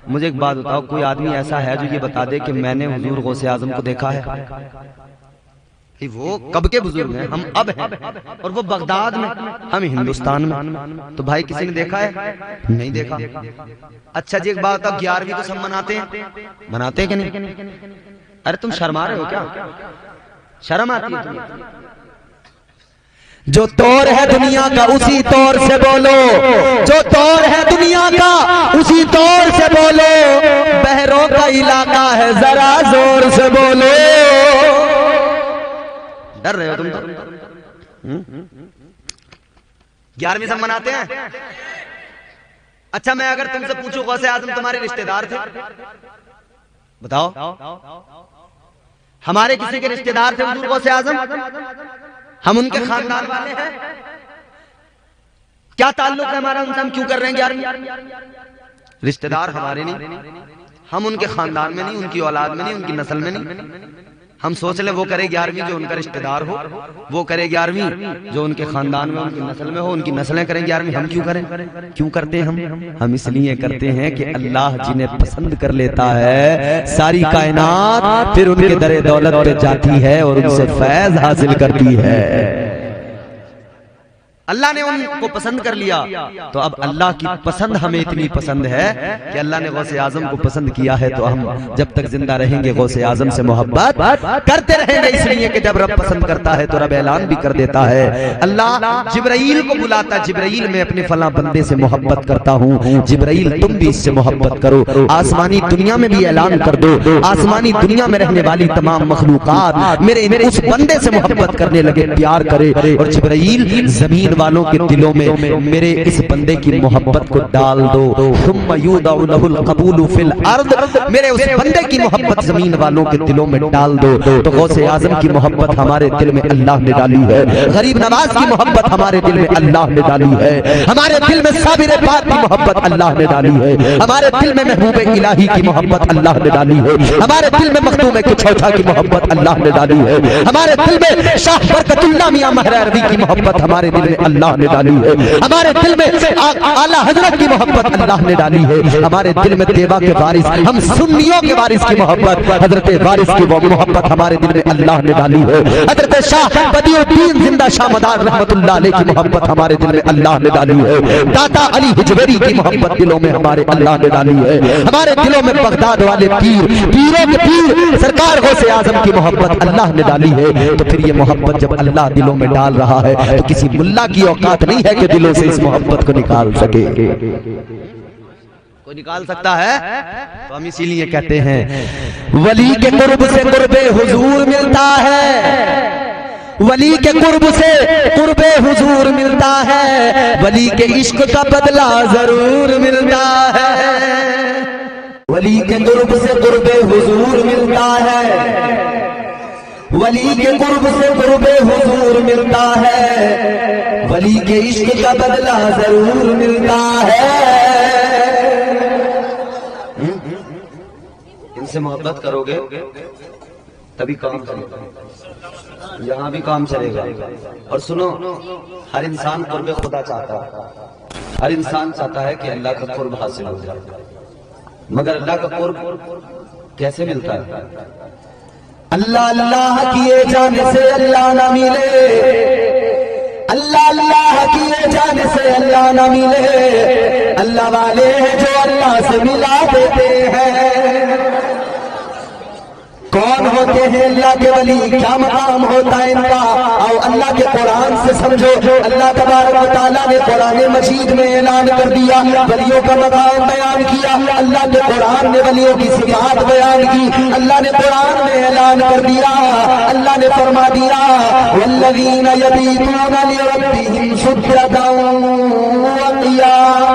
مجھے ایک بات بتاؤ, کوئی آدمی ایسا ہے جو یہ بتا دے کہ میں نے حضور غوث اعظم کو دیکھا ہے؟ وہ کب کے بزرگ ہیں, ہم اب ہیں, اور وہ بغداد میں, ہم ہندوستان میں. تو بھائی کسی نے دیکھا ہے؟ نہیں دیکھا. اچھا جی ایک بات بتاؤ, 11ویں تو سب مناتے ہیں کہ نہیں؟ ارے تم شرما رہے ہو کیا؟ شرم آتی ہے تمہیں؟ جو طور ہے دنیا کا اسی طور سے بولو, جو طور ہے دنیا کا اسی طور سے بولو, بحروں کا علاقہ ہے ذرا زور سے بولو. ڈر رہے ہو تم تو؟ 11ویں سب مناتے ہیں. اچھا میں اگر تم سے پوچھوں غوث اعظم تمہارے رشتہ دار تھے؟ بتاؤ. ہمارے کسی کے رشتہ دار تھے حضور غوث اعظم؟ ہم ان کے خاندان والے ہیں. کیا تعلق ہے ہمارا ان سے؟ ہم کیوں کر رہے ہیں 11ویں؟ رشتہ دار ہمارے نہیں، ہم ان کے خاندان میں نہیں، ان کی اولاد میں نہیں، ان کی نسل میں نہیں. ہم سوچ لیں وہ کرے 11ویں جو ان کا رشتہ دار ہو، وہ کرے 11ویں جو ان کے خاندان میں ان کی نسل میں ہو، ان کی نسلیں کریں 11ویں. ہم کیوں کریں؟ کیوں کرتے ہیں ہم اس لیے کرتے ہیں کہ اللہ جنہیں پسند کر لیتا ہے ساری کائنات پھر ان کے در دولت پہ جاتی ہے اور ان سے فیض حاصل کرتی ہے. اللہ نے ان کو پسند کر لیا تو اب اللہ کی پسند ہمیں اتنی پسند ہے کہ اللہ نے غوث اعظم کو پسند کیا ہے، تو ہم جب تک زندہ رہیں گے غوث اعظم سے محبت کرتے رہیں گے. اس لیے کہ جب رب پسند کرتا ہے تو رب اعلان بھی کر دیتا ہے. اللہ جبرائیل کو بلاتا، جبرائیل میں اپنے فلاں بندے سے محبت کرتا ہوں، جبرائیل تم بھی اس سے محبت کرو. آسمانی دنیا میں بھی اعلان کر دو، آسمانی دنیا میں رہنے والی تمام مخلوقات میرے اس بندے سے محبت کرنے لگے، پیار کرے. اور جبرائیل زمین والوں کے دلوں میں میرے اس بندے کی محبت کو ڈال دو. ثم یودع لہ القبول فی الارض، میرے اس بندے کی محبت زمین والوں کے دلوں میں ڈال دو. تو غوث اعظم کی محبت ہمارے دل میں اللہ نے ڈالی ہے، غریب نواز کی محبت ہمارے دل میں اللہ نے ڈالی ہے، ہمارے دل میں صابر پاک کی محبت اللہ نے ڈالی ہے، ہمارے دل میں محبوب الہی کی محبت اللہ نے ڈالی ہے، ہمارے دل میں مخدوم کچھوچھا کی محبت اللہ نے ڈالی ہے، ہمارے دل میں شاہ برکت اللہ میاں مہر عربی کی محبت ہمارے دل میں اللہ نے ڈالی ہے، ہمارے دل میں اعلیٰ حضرت کی محبت اللہ نے ڈالی ہے، ہمارے دل میں دیوا کے وارث، ہم سنیوں کے وارث کی محبت، حضرت وارث کی محبت ہمارے دل میں اللہ نے ڈالی ہے، حضرت شاہ بدیع الدین زندہ شاہ مدار رحمت اللہ علیہ کی محبت ہمارے دل میں اللہ نے ڈالی ہے، داتا علی حجویری کی محبت دلوں میں ہمارے اللہ نے ڈالی ہے، ہمارے دلوں میں بغداد والے پیر، پیروں کے پیر سرکار غوث اعظم کی محبت اللہ نے ڈالی ہے. تو پھر یہ محبت جب اللہ دلوں میں ڈال رہا ہے تو کسی ملا کی اوقات نہیں ہے کہ دلوں سے اس محبت کو نکال سکے. کوئی نکال سکتا ہے؟ تو ہم اسی لیے کہتے ہیں ولی کے قرب سے قرب حضور ملتا ہے، ولی کے قرب سے قرب حضور ملتا ہے، ولی کے عشق کا بدلہ ضرور ملتا ہے. ولی کے قرب سے قرب حضور ملتا ہے، ولی کے قرب سے قرب حضور ملتا ہے، ولی کے عشق کا بدلہ ضرور ملتا ہے. ان سے محبت کرو گے تبھی کام چلے گا، یہاں بھی کام چلے گا. اور سنو، ہر انسان قرب خدا چاہتا ہے، ہر انسان چاہتا ہے کہ اللہ کا قرب حاصل ہو جائے، مگر اللہ کا قرب کیسے ملتا ہے؟ اللہ اللہ کیے جانے سے اللہ نہ ملے، اللہ اللہ کیے جانے سے اللہ نہ ملے، اللہ والے ہیں جو اللہ سے ملا دیتے ہیں. کون ہوتے ہیں اللہ کے ولی؟ کیا مقام ہوتا ہے ان کا؟ آؤ اللہ کے قرآن سے سمجھو. اللہ تبارک و تعالیٰ نے قرآن مجید میں اعلان کر دیا، ولیوں کا مقام بیان کیا. اللہ کے قرآن نے ولیوں کی صفات بیان کی، اللہ نے قرآن میں اعلان کر دیا. اللہ نے فرما دیا والذین یبیتون لربہم سجدا وقیاما.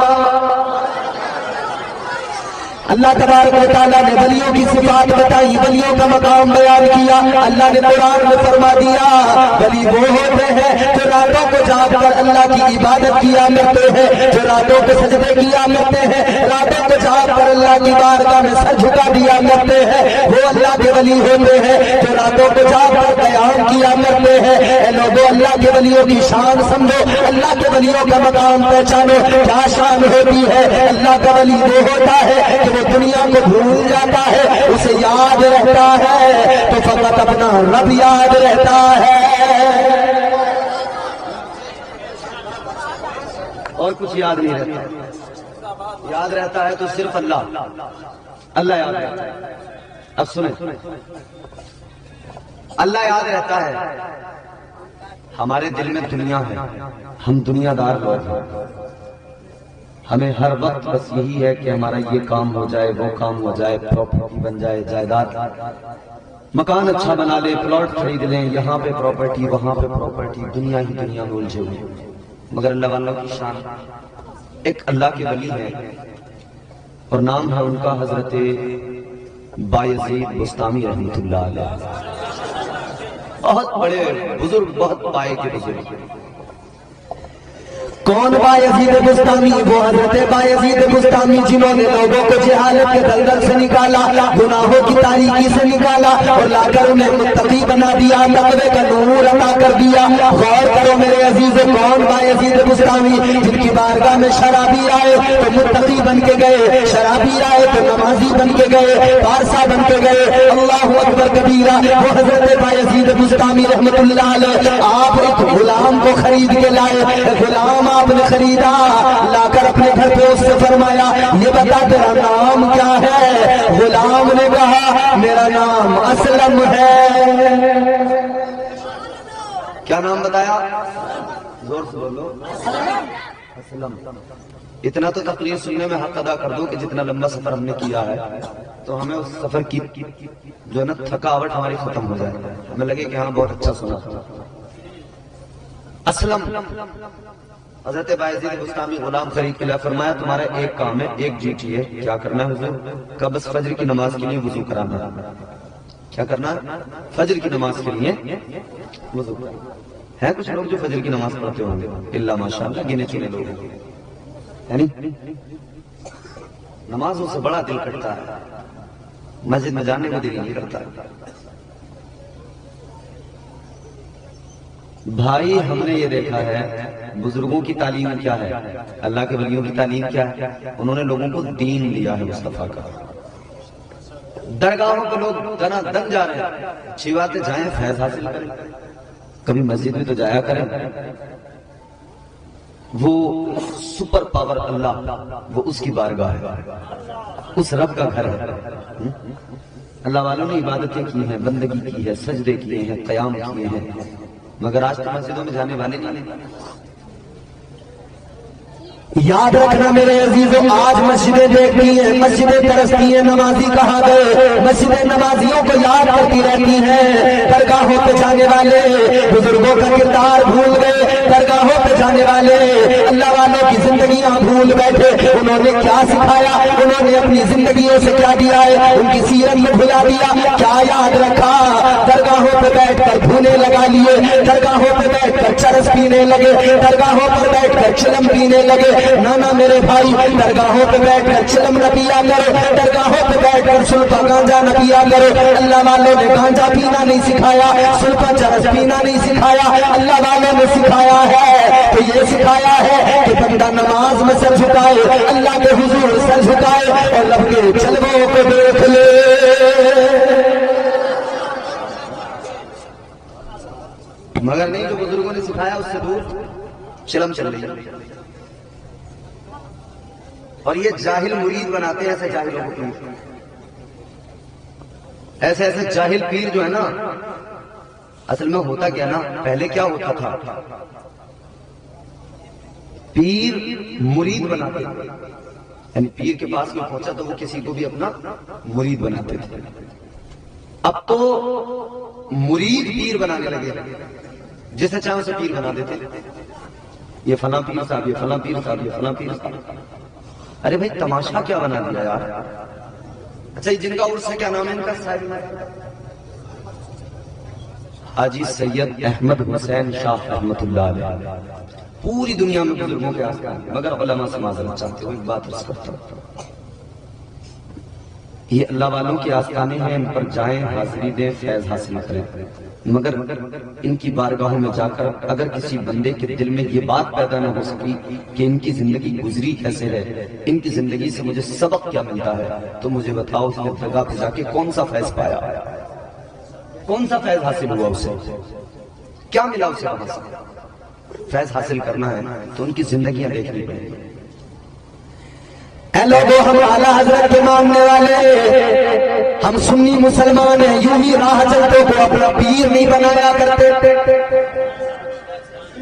اللہ تبارک و تعالیٰ نے ولیوں کی صفات بتائی، ولیوں کا مقام بیان کیا. اللہ نے قرآن میں فرما دیا ولی وہ ہوتے ہیں جو راتوں کو جاگ کر اللہ کی عبادت کیا کرتے ہیں، جو راتوں کو سجدے کیا کرتے ہیں، راتوں کو جاگ کر اللہ کی بارگاہ میں سر جھکا دیا کرتے ہیں. وہ اللہ کے ولی ہوتے ہیں جو راتوں کو جاگ کر قیام کیا کرتے ہیں. اے لوگوں، اللہ کے ولیوں کی شان سمجھو، اللہ کے ولیوں کا مقام پہچانو. کیا شان ہوتی ہے؟ اللہ کا ولی وہ ہوتا ہے کہ دنیا کو بھول جاتا ہے، اسے یاد رہتا ہے تو فقط اپنا رب یاد رہتا ہے، اور کچھ یاد نہیں رہتا. یاد رہتا ہے تو صرف اللہ، اللہ یاد رہتا ہے. اب سنیں، اللہ یاد رہتا ہے. ہمارے دل میں دنیا ہے، ہم دنیا دار لوگ ہیں، ہمیں ہر وقت بس یہی ہے کہ ہمارا یہ کام ہو جائے، وہ کام ہو جائے، پراپرٹی بن جائے، جائیداد، مکان اچھا بنا لے، پلاٹ خرید لیں، یہاں پہ پراپرٹی، وہاں پہ پراپرٹی، دنیا ہی دنیا میں الجھے ہوئے. مگر اللہ والوں کی شان، ایک اللہ کے ولی ہے اور نام ہے ان کا حضرت بایزید بستامی رحمت اللہ علیہ. بہت بڑے بزرگ، بہت پائے کے بزرگ. کون بایزید بستامی؟ وہ حضرت بایزید بستامی جنہوں نے لوگوں کو جہالت کے دلدل سے نکالا، گناہوں کی تاریکی سے نکالا اور لا کر انہیں متقی بنا دیا، تقوی کا نور عطا کر دیا. غور کرو میرے عزیزو، کون بایزید بستامی؟ جن کی بارگاہ میں شرابی آئے تو متقی بن کے گئے، شرابی آئے تو نمازی بن کے گئے، پارسا بن کے گئے. اللہ اکبر کبیرہ. وہ حضرت بایزید بستامی رحمت اللہ علیہ، آپ ایک غلام کو خرید کے لائے. غلام آپ نے خریدا، لا کر اپنے گھر پہ اس سے فرمایا یہ بتا تیرا نام کیا ہے؟ غلام نے کہا میرا نام اسلم ہے. کیا نام بتایا؟ زور سے بولو. اسلم. اتنا تو تقریر سننے میں حق ادا کر دو کہ جتنا لمبا سفر ہم نے کیا ہے تو ہمیں اس سفر کی جو ہے نا تھکاوٹ ہماری ختم ہو جائے، ہمیں لگے کہ ہاں بہت اچھا سنا. اسلم. حضرت بایزید بستامی غلام خرید کے لئے فرمایا تمہارا ایک کام ہے، ایک ڈیوٹی ہے. کیا کرنا ہے حضور؟ کہا بس فجر کی نماز کے لیے وضو کرانا. کیا کرنا ہے؟ فجر کی نماز کے لیے وضو. ہے کچھ لوگ جو فجر کی نماز پڑھتے ہوں گے، اللہ ماشاءاللہ گنے چنے لوگ ہیں، یعنی نمازوں سے بڑا دل کرتا ہے، مسجد میں جانے کو دل نہیں کرتا. بھائی ہم نے یہ دیکھا ہے بزرگوں کی تعلیم کیا ہے، اللہ کے ولیوں کی تعلیم کیا ہے. انہوں نے لوگوں کو دین دیا ہے مصطفیٰ کا. درگاہوں کو لوگ دنا دن جا رہے ہیں، اچھی بات ہے جائیں فیض حاصل کریں، کبھی مسجد میں تو جایا کریں. وہ سپر پاور اللہ، وہ اس کی بارگاہ ہے، اس رب کا گھر ہے. اللہ والوں نے عبادتیں کی ہیں، بندگی کی ہے، سجدے کیے ہیں، قیام کیے ہیں، مگر آج تو مسجدوں میں جانے والے نہیں. یاد رکھنا میرے عزیزوں، آج مسجدیں دیکھتی ہیں، مسجدیں ترستی ہیں، نمازی کہاں گئے؟ مسجدیں نمازیوں کو یاد کرتی رہتی ہیں. درگاہوں پہ جانے والے بزرگوں کا کردار بھول گئے، درگاہوں پہ جانے والے اللہ والوں کی زندگیاں بھول بیٹھے. انہوں نے کیا سکھایا؟ انہوں نے اپنی زندگیوں سے کیا دیا ہے؟ ان کی سیرت میں بھلا دیا. کیا یاد رکھا؟ درگاہوں پہ بیٹھ کر دھونے لگا لیے، درگاہوں پہ بیٹھ کر چرس پینے لگے، درگاہوں پر بیٹھ کر چلم پینے لگے. نانا میرے بھائی، درگاہوں پہ بیٹھ کر چلم نہ پیا کرو، درگاہوں پہ بیٹھ کر سلطا گانجا نہ پیا کرو. اللہ والوں نے گانجا پینا نہیں سکھایا، سلطا چرس پینا نہیں سکھایا. اللہ والوں نے سکھایا ہے تو یہ سکھایا ہے کہ بندہ نماز میں سر جھکائے، اللہ کے حضور سر جھکائے اور لب کے چلووں کو دیکھ لے. مگر نہیں، جو بزرگوں نے سکھایا اس سے دور چلم چل رہی ہے. اور یہ جاہل مرید بناتے ہیں ایسے جاہلوں کو. ایسے ایسے جاہل پیر جو ہے نا، اصل میں ہوتا کیا نا، پہلے کیا ہوتا تھا، پیر مرید بناتے تھے، یعنی پیر کے پاس میں پہنچا تو وہ کسی کو بھی اپنا مرید بناتے تھے. اب تو مرید پیر بنانے لگے، جیسے چاہے اسے پیر بنا دیتے. یہ فلاں پیر صاحب، یہ فلاں پیر صاحب، یہ فلاں پیر صاحب. ارے بھائی تماشا کیا بنا دیا یار. اچھا جن کا عرس ہے کیا نام ہے ان کا؟ صاحب حاجی سید احمد حسین شاہ رحمت اللہ علیہ. پوری دنیا میں بزرگوں کے آسکار ہیں، مگر علماء سے معذرت چاہتے ہو، ایک بات عرض کرتا ہوں، یہ اللہ والوں کے آستانے ہیں، ان پر جائیں، حاضری دیں، فیض حاصل کریں. مگر ان کی بارگاہوں میں جا کر اگر کسی بندے کے دل میں یہ بات پیدا نہ ہو سکی کہ ان کی زندگی گزری کیسے ہے، ان کی زندگی سے مجھے سبق کیا ملتا ہے، تو مجھے بتاؤ اس نے درگاہ پہ جا کے کون سا فیض پایا، کون سا فیض حاصل ہوا، اسے کیا ملا، اسے وہاں سے. فیض حاصل کرنا ہے تو ان کی زندگیاں دیکھنی پڑیں گی. اے لوگوں، ہم اعلیٰ حضرت کے ماننے والے، ہم سنی مسلمان ہیں، یوں ہی راہ چلتوں کو اپنا پیر نہیں بنایا کرتے.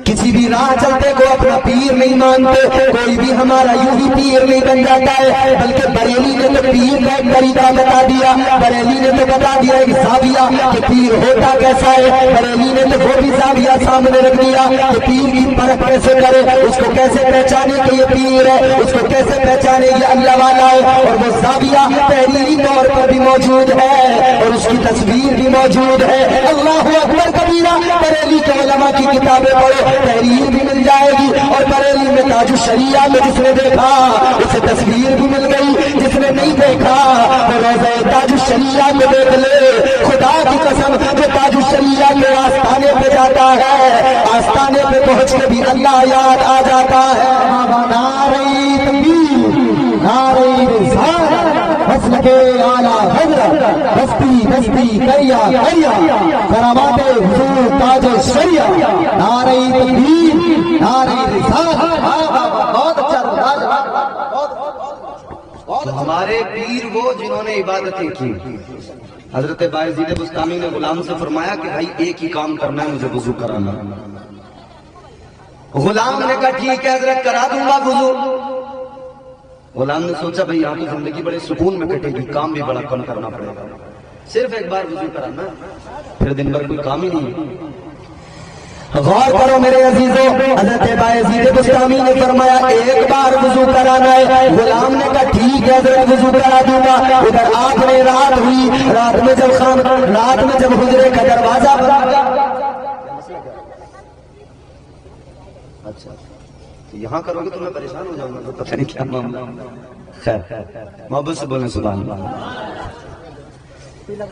کسی بھی راہ چلتے کو اپنا پیر نہیں مانتے. کوئی بھی ہمارا یوں ہی پیر نہیں بن جاتا ہے, بلکہ بریلی نے تو پیر کا ایک طریقہ بتا دیا. بریلی نے تو بتا دیا ایک زاویہ کہ پیر ہوتا کیسا ہے. بریلی نے تو وہ بھی زاویہ سامنے رکھ دیا کہ پیر کی پرکھ کیسے کرے, اس کو کیسے پہچانے کہ یہ پیر ہے, اس کو کیسے پہچانے یہ اللہ والا ہے. اور وہ زاویہ تحریری طور پر بھی موجود ہے اور اس کی تصویر بھی موجود ہے. اللہ اکبر کبیرہ. بریلی کے علماء کی کتابیں پڑھو, تحریر بھی مل جائے گی. اور بریلی میں تاج الشریعہ میں جس نے دیکھا اسے تصویر بھی مل گئی, جس نے نہیں دیکھا وہ روضہ تاج الشریعہ میں دیکھ لے. خدا کی قسم جو تاج الشریعہ کے آستانے پہ جاتا ہے, آستانے پہ پہنچ کے بھی اللہ یاد آ جاتا ہے. نعرہ تکبیر, نعرہ رسالت, مسلک اعلیٰ حضرت, بستی بستی کریا کریا, کرامات حضور تاج الشریعہ. نعرہ تکبیر, نعرہ رسالت. بہت اچھا, ہمارے پیر وہ جنہوں نے عبادتیں کی. حضرت بایزید بستامی نے غلام سے فرمایا کہ بھائی ایک ہی کام کرنا ہے, مجھے وضو کرانا. غلام نے کہا ٹھیک ہے حضرت کرا دوں گا وضو. غلام نے سوچا بھائی یہاں تو زندگی بڑے سکون میں کٹے گی, کام بھی بڑا کم کرنا پڑے گا, صرف ایک بار وضو کرانا, پھر دن بھر کوئی کام ہی نہیں. غور کرو میرے عزیزوں, حضرت بایزید بستامی نے فرمایا ایک بار وضو کرانا ہے. غلام نے کہا ٹھیک ہے حضرت وضو کرا دوں گا. ادھر آپ نے رات ہوئی, رات میں جب حجرے کا دروازہ بنا, اچھا یہاں کرو گے تو میں پریشان ہو جاؤں گا, تو پتہ نہیں کیا معاملہ. خیر محبت سے بولیں سبحان اللہ.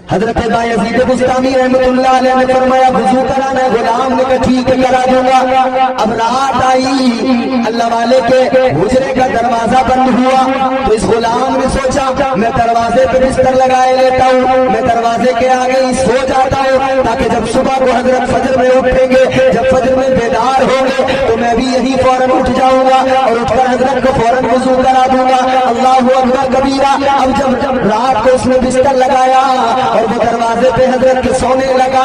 حضرت بایزید بستامی رحمۃ اللہ علیہ نے فرمایا وضو کرانا ہے. غلام نے کہا ٹھیک ہے کرا دوں گا. اب رات آئی, اللہ والے کے حجرے کا دروازہ بند ہوا, تو اس غلام نے سوچا میں دروازے پہ بستر لگائے لیتا ہوں, میں دروازے کے آگے ہی سو جاتا ہوں تاکہ جب صبح کو حضرت فجر میں اٹھیں گے, جب فجر میں بیدار ہوں گے تو میں بھی یہی فوراً اٹھ جاؤں گا اور اٹھ کر حضرت کو فوراً وضو کرا دوں گا. اللہ اکبر کبیرہ. اب جب رات کو اس نے بستر لگایا اور وہ دروازے پہ حضرت کے سونے لگا,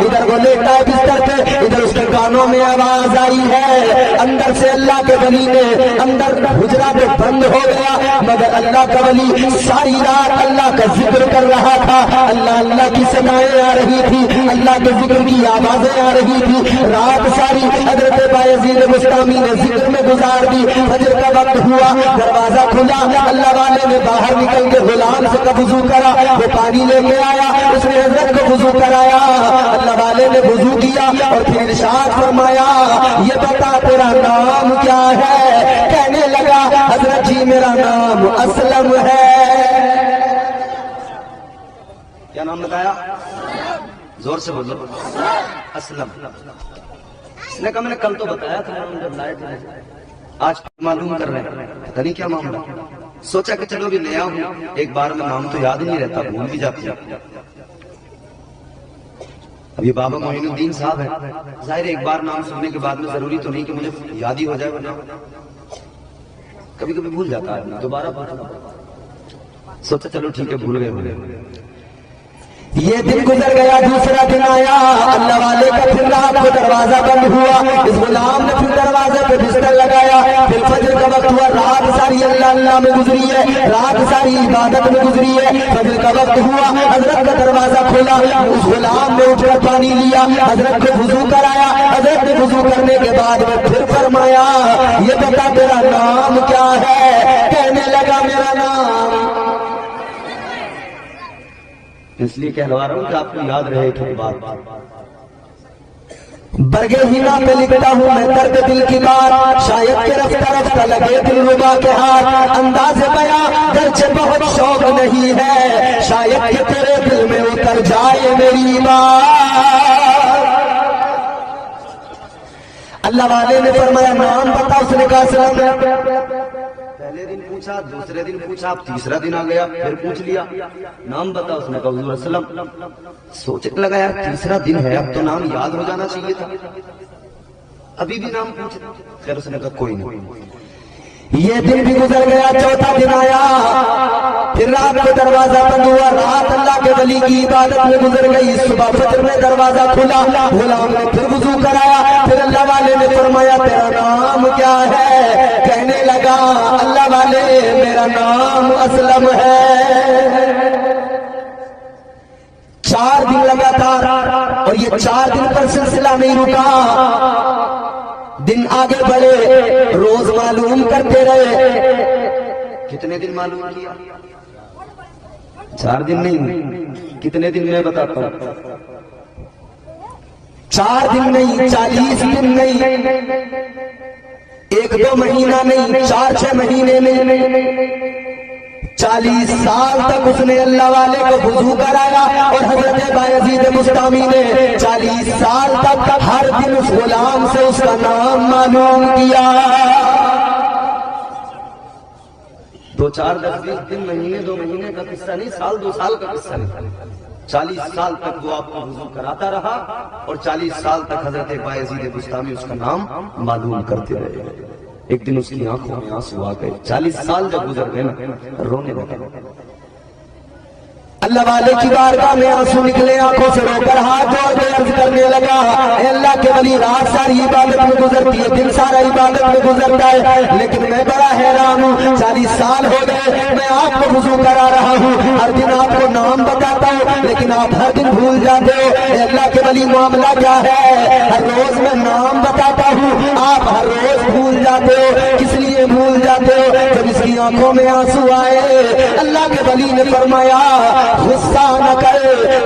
ادھر وہ لیٹا ہے بستر پہ, ادھر اس کے کانوں میں آواز آئی ہے اندر سے اللہ کے ولی نے, اندر حجرہ تو بند ہو گیا مگر اللہ کا ولی ساری رات اللہ کا ذکر کر رہا تھا. اللہ اللہ کی صدائیں آ رہی تھی, اللہ کے ذکر کی آوازیں آ رہی تھی. رات ساری حضرت بایزید بستامی نے ذکر میں گزار دی. فجر کا وقت ہوا, دروازہ کھلا, اللہ والے نے باہر نکل کے غلام سے وضو کرا, وہ پانی لے کے آیا, اس نے حضرت کو وضو کرایا. اللہ والے نے وضو کیا اور پھر ارشاد فرمایا یہ بتا تیرا نام کیا ہے. کہنے لگا حضرت جی میرا نام اسلم ہے. کیا نام بتایا؟ زور سے بولو. اسلم. اس نے کہا میں نے کل تو بتایا تھا جب لائے تھے, آج معلوم کر رہے ہیں, پتہ نہیں کیا معاملہ. سوچا کہ چلو بھی نیا ہوں, ایک بار میں نام تو یاد نہیں رہتا, بھول بھی جاتی ہے. اب یہ بابا معین الدین صاحب ہے, ظاہر ایک بار نام سننے کے بعد میں ضروری تو نہیں کہ مجھے یاد ہی ہو جائے, ورنہ کبھی کبھی بھول جاتا ہے, دوبارہ پوچھنا. سوچا چلو ٹھیک ہے بھول گئے. یہ دن گزر گیا, دوسرا دن آیا, اللہ والے کا پھر رات کو دروازہ بند ہوا. اس غلام نے پھر دروازے پہ بستر لگایا. پھر فجر کا وقت ہوا, رات ساری اللہ اللہ میں گزری ہے, رات ساری عبادت میں گزری ہے. فجر کا وقت ہوا, حضرت کا دروازہ کھولا, اس غلام نے اٹھ کر پانی لیا, حضرت کو وضو کرایا. حضرت نے وضو کرنے کے بعد میں پھر فرمایا یہ بتا تیرا نام کیا ہے. کہنے لگا میرا نام, اس لیے کہلوا رہا ہوں کہ آپ کو یاد رہے کہ بات برگے ہینا پہ لکھتا ہوں میں درد دل کی بات, شاید کہ رفتہ رفتہ لگے دل ربا کے ہاتھ. انداز بیاں گرچہ بہت شوق نہیں ہے, شاید کہ تیرے دل میں اتر جائے میری بات. اللہ والے نے فرمایا نام بتا, اس نے کہا سلام. پہلے دن پوچھا, دوسرے دن پوچھا, تیسرا دن آ گیا, پھر پوچھ لیا نام بتا, اس نے کہا حضور اسلم. سوچنے لگا یار تیسرا دن ہے, اب تو نام یاد ہو جانا چاہیے تھا, ابھی بھی نام پوچھ. پھر اس نے کہا کوئی نہیں. یہ دن بھی گزر گیا, چوتھا دن آیا, پھر رات کو دروازہ بند ہوا. رات اللہ کے ولی کی عبادت میں گزر گئی. صبح فجر میں دروازہ کھلا, غلام نے پھر وضو کرایا. پھر اللہ والے نے فرمایا تیرا نام کیا ہے؟ کہنے لگا اللہ والے میرا نام اسلم ہے۔ 4 دن لگاتار، اور یہ 4 دن پر سلسلہ نہیں رکا، دن آگے بڑھے، روز معلوم کرتے رہے۔ کتنے دن معلوم کیا؟ 4 دن نہیں، کتنے دن میں بتاتا ہوں، 4 دن نہیں، 40 دن نہیں، 1-2 مہینہ نہیں، 4-6 مہینے نہیں، 40 سال تک اس نے اللہ والے کو وضو کرایا، اور حضرت بایزید بسطامی نے 40 سال تک ہر دن اس غلام سے اس کا نام معلوم کیا۔ 2-4 10 دن مہینے 2 مہینے کا قصہ نہیں، سال 2 سال کا قصہ نہیں، 40 سال تک وہ آپ کو وضو کراتا رہا، اور 40 سال تک حضرت بایزید بسطامی اس کا نام معلوم کرتے رہے۔ ایک دن اس کی آنکھوں میں آنسو آ گئے، 40 سال جب گزر گئے نا، رونے لگے۔ اللہ والے کی بارگاہ میں آنسو نکلے، آنکھوں سے رو کر ہاتھ جوڑ کے عرض کرنے لگا، اے اللہ کے ولی، رات ساری عبادت میں گزرتی ہے، دن سارا عبادت میں گزرتا ہے، لیکن میں بڑا حیران ہوں، 40 سال ہو گئے میں آپ کو وضو کرا رہا ہوں، ہر دن آپ کو نام بتاتا ہوں، لیکن آپ ہر دن بھول جاتے ہو۔ اے اللہ کے ولی معاملہ کیا ہے؟ ہر روز میں نام بتاتا ہوں، آپ ہر روز بھول جاتے ہو، کس لیے بھول جاتے ہو؟ جب اس کی آنکھوں میں آنسو آئے، اللہ کے ولی نے فرمایا غصہ نہ کر،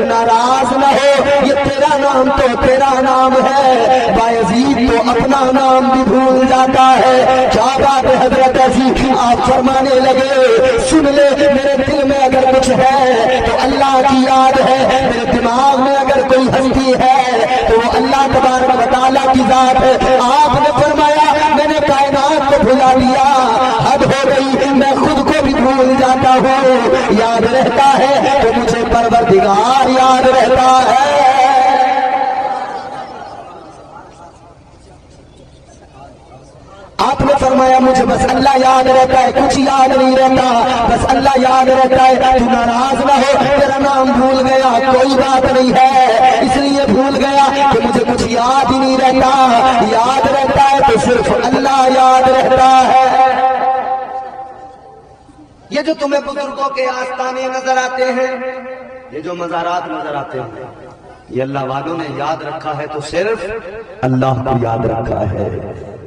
ناراض نہ ہو، یہ تیرا نام تو تیرا نام ہے، بایزید تو اپنا نام بھی بھول جاتا ہے۔ کیا بات ہے حضرت ایسی؟ آپ فرمانے لگے سن لے، میرے دل میں اگر کچھ ہے تو اللہ کی یاد ہے، میرے دماغ میں اگر کوئی ہستی ہے تو وہ اللہ تبارک و تعالیٰ کی ذات ہے۔ آپ نے فرمایا میں نے کائنات کو بھلا دیا، حد ہو گئی، میں خود کو بھی بھول جاتا ہوں، یاد رہتا ہے تو مجھے پروردگار یاد رہتا ہے۔ آپ نے فرمایا مجھے بس اللہ یاد رہتا ہے، کچھ یاد نہیں رہتا، بس اللہ یاد رہتا ہے، تو ناراض نہ ہو، تیرا نام بھول گیا کوئی بات نہیں ہے، اس لیے بھول گیا کہ مجھے کچھ یاد ہی نہیں رہتا، یاد رہتا ہے تو صرف اللہ یاد رہتا ہے۔ یہ جو تمہیں بزرگوں کے آستانے نظر آتے ہیں، یہ جو مزارات نظر آتے ہیں، یہ اللہ والوں نے یاد رکھا ہے تو صرف اللہ کو یاد رکھا ہے۔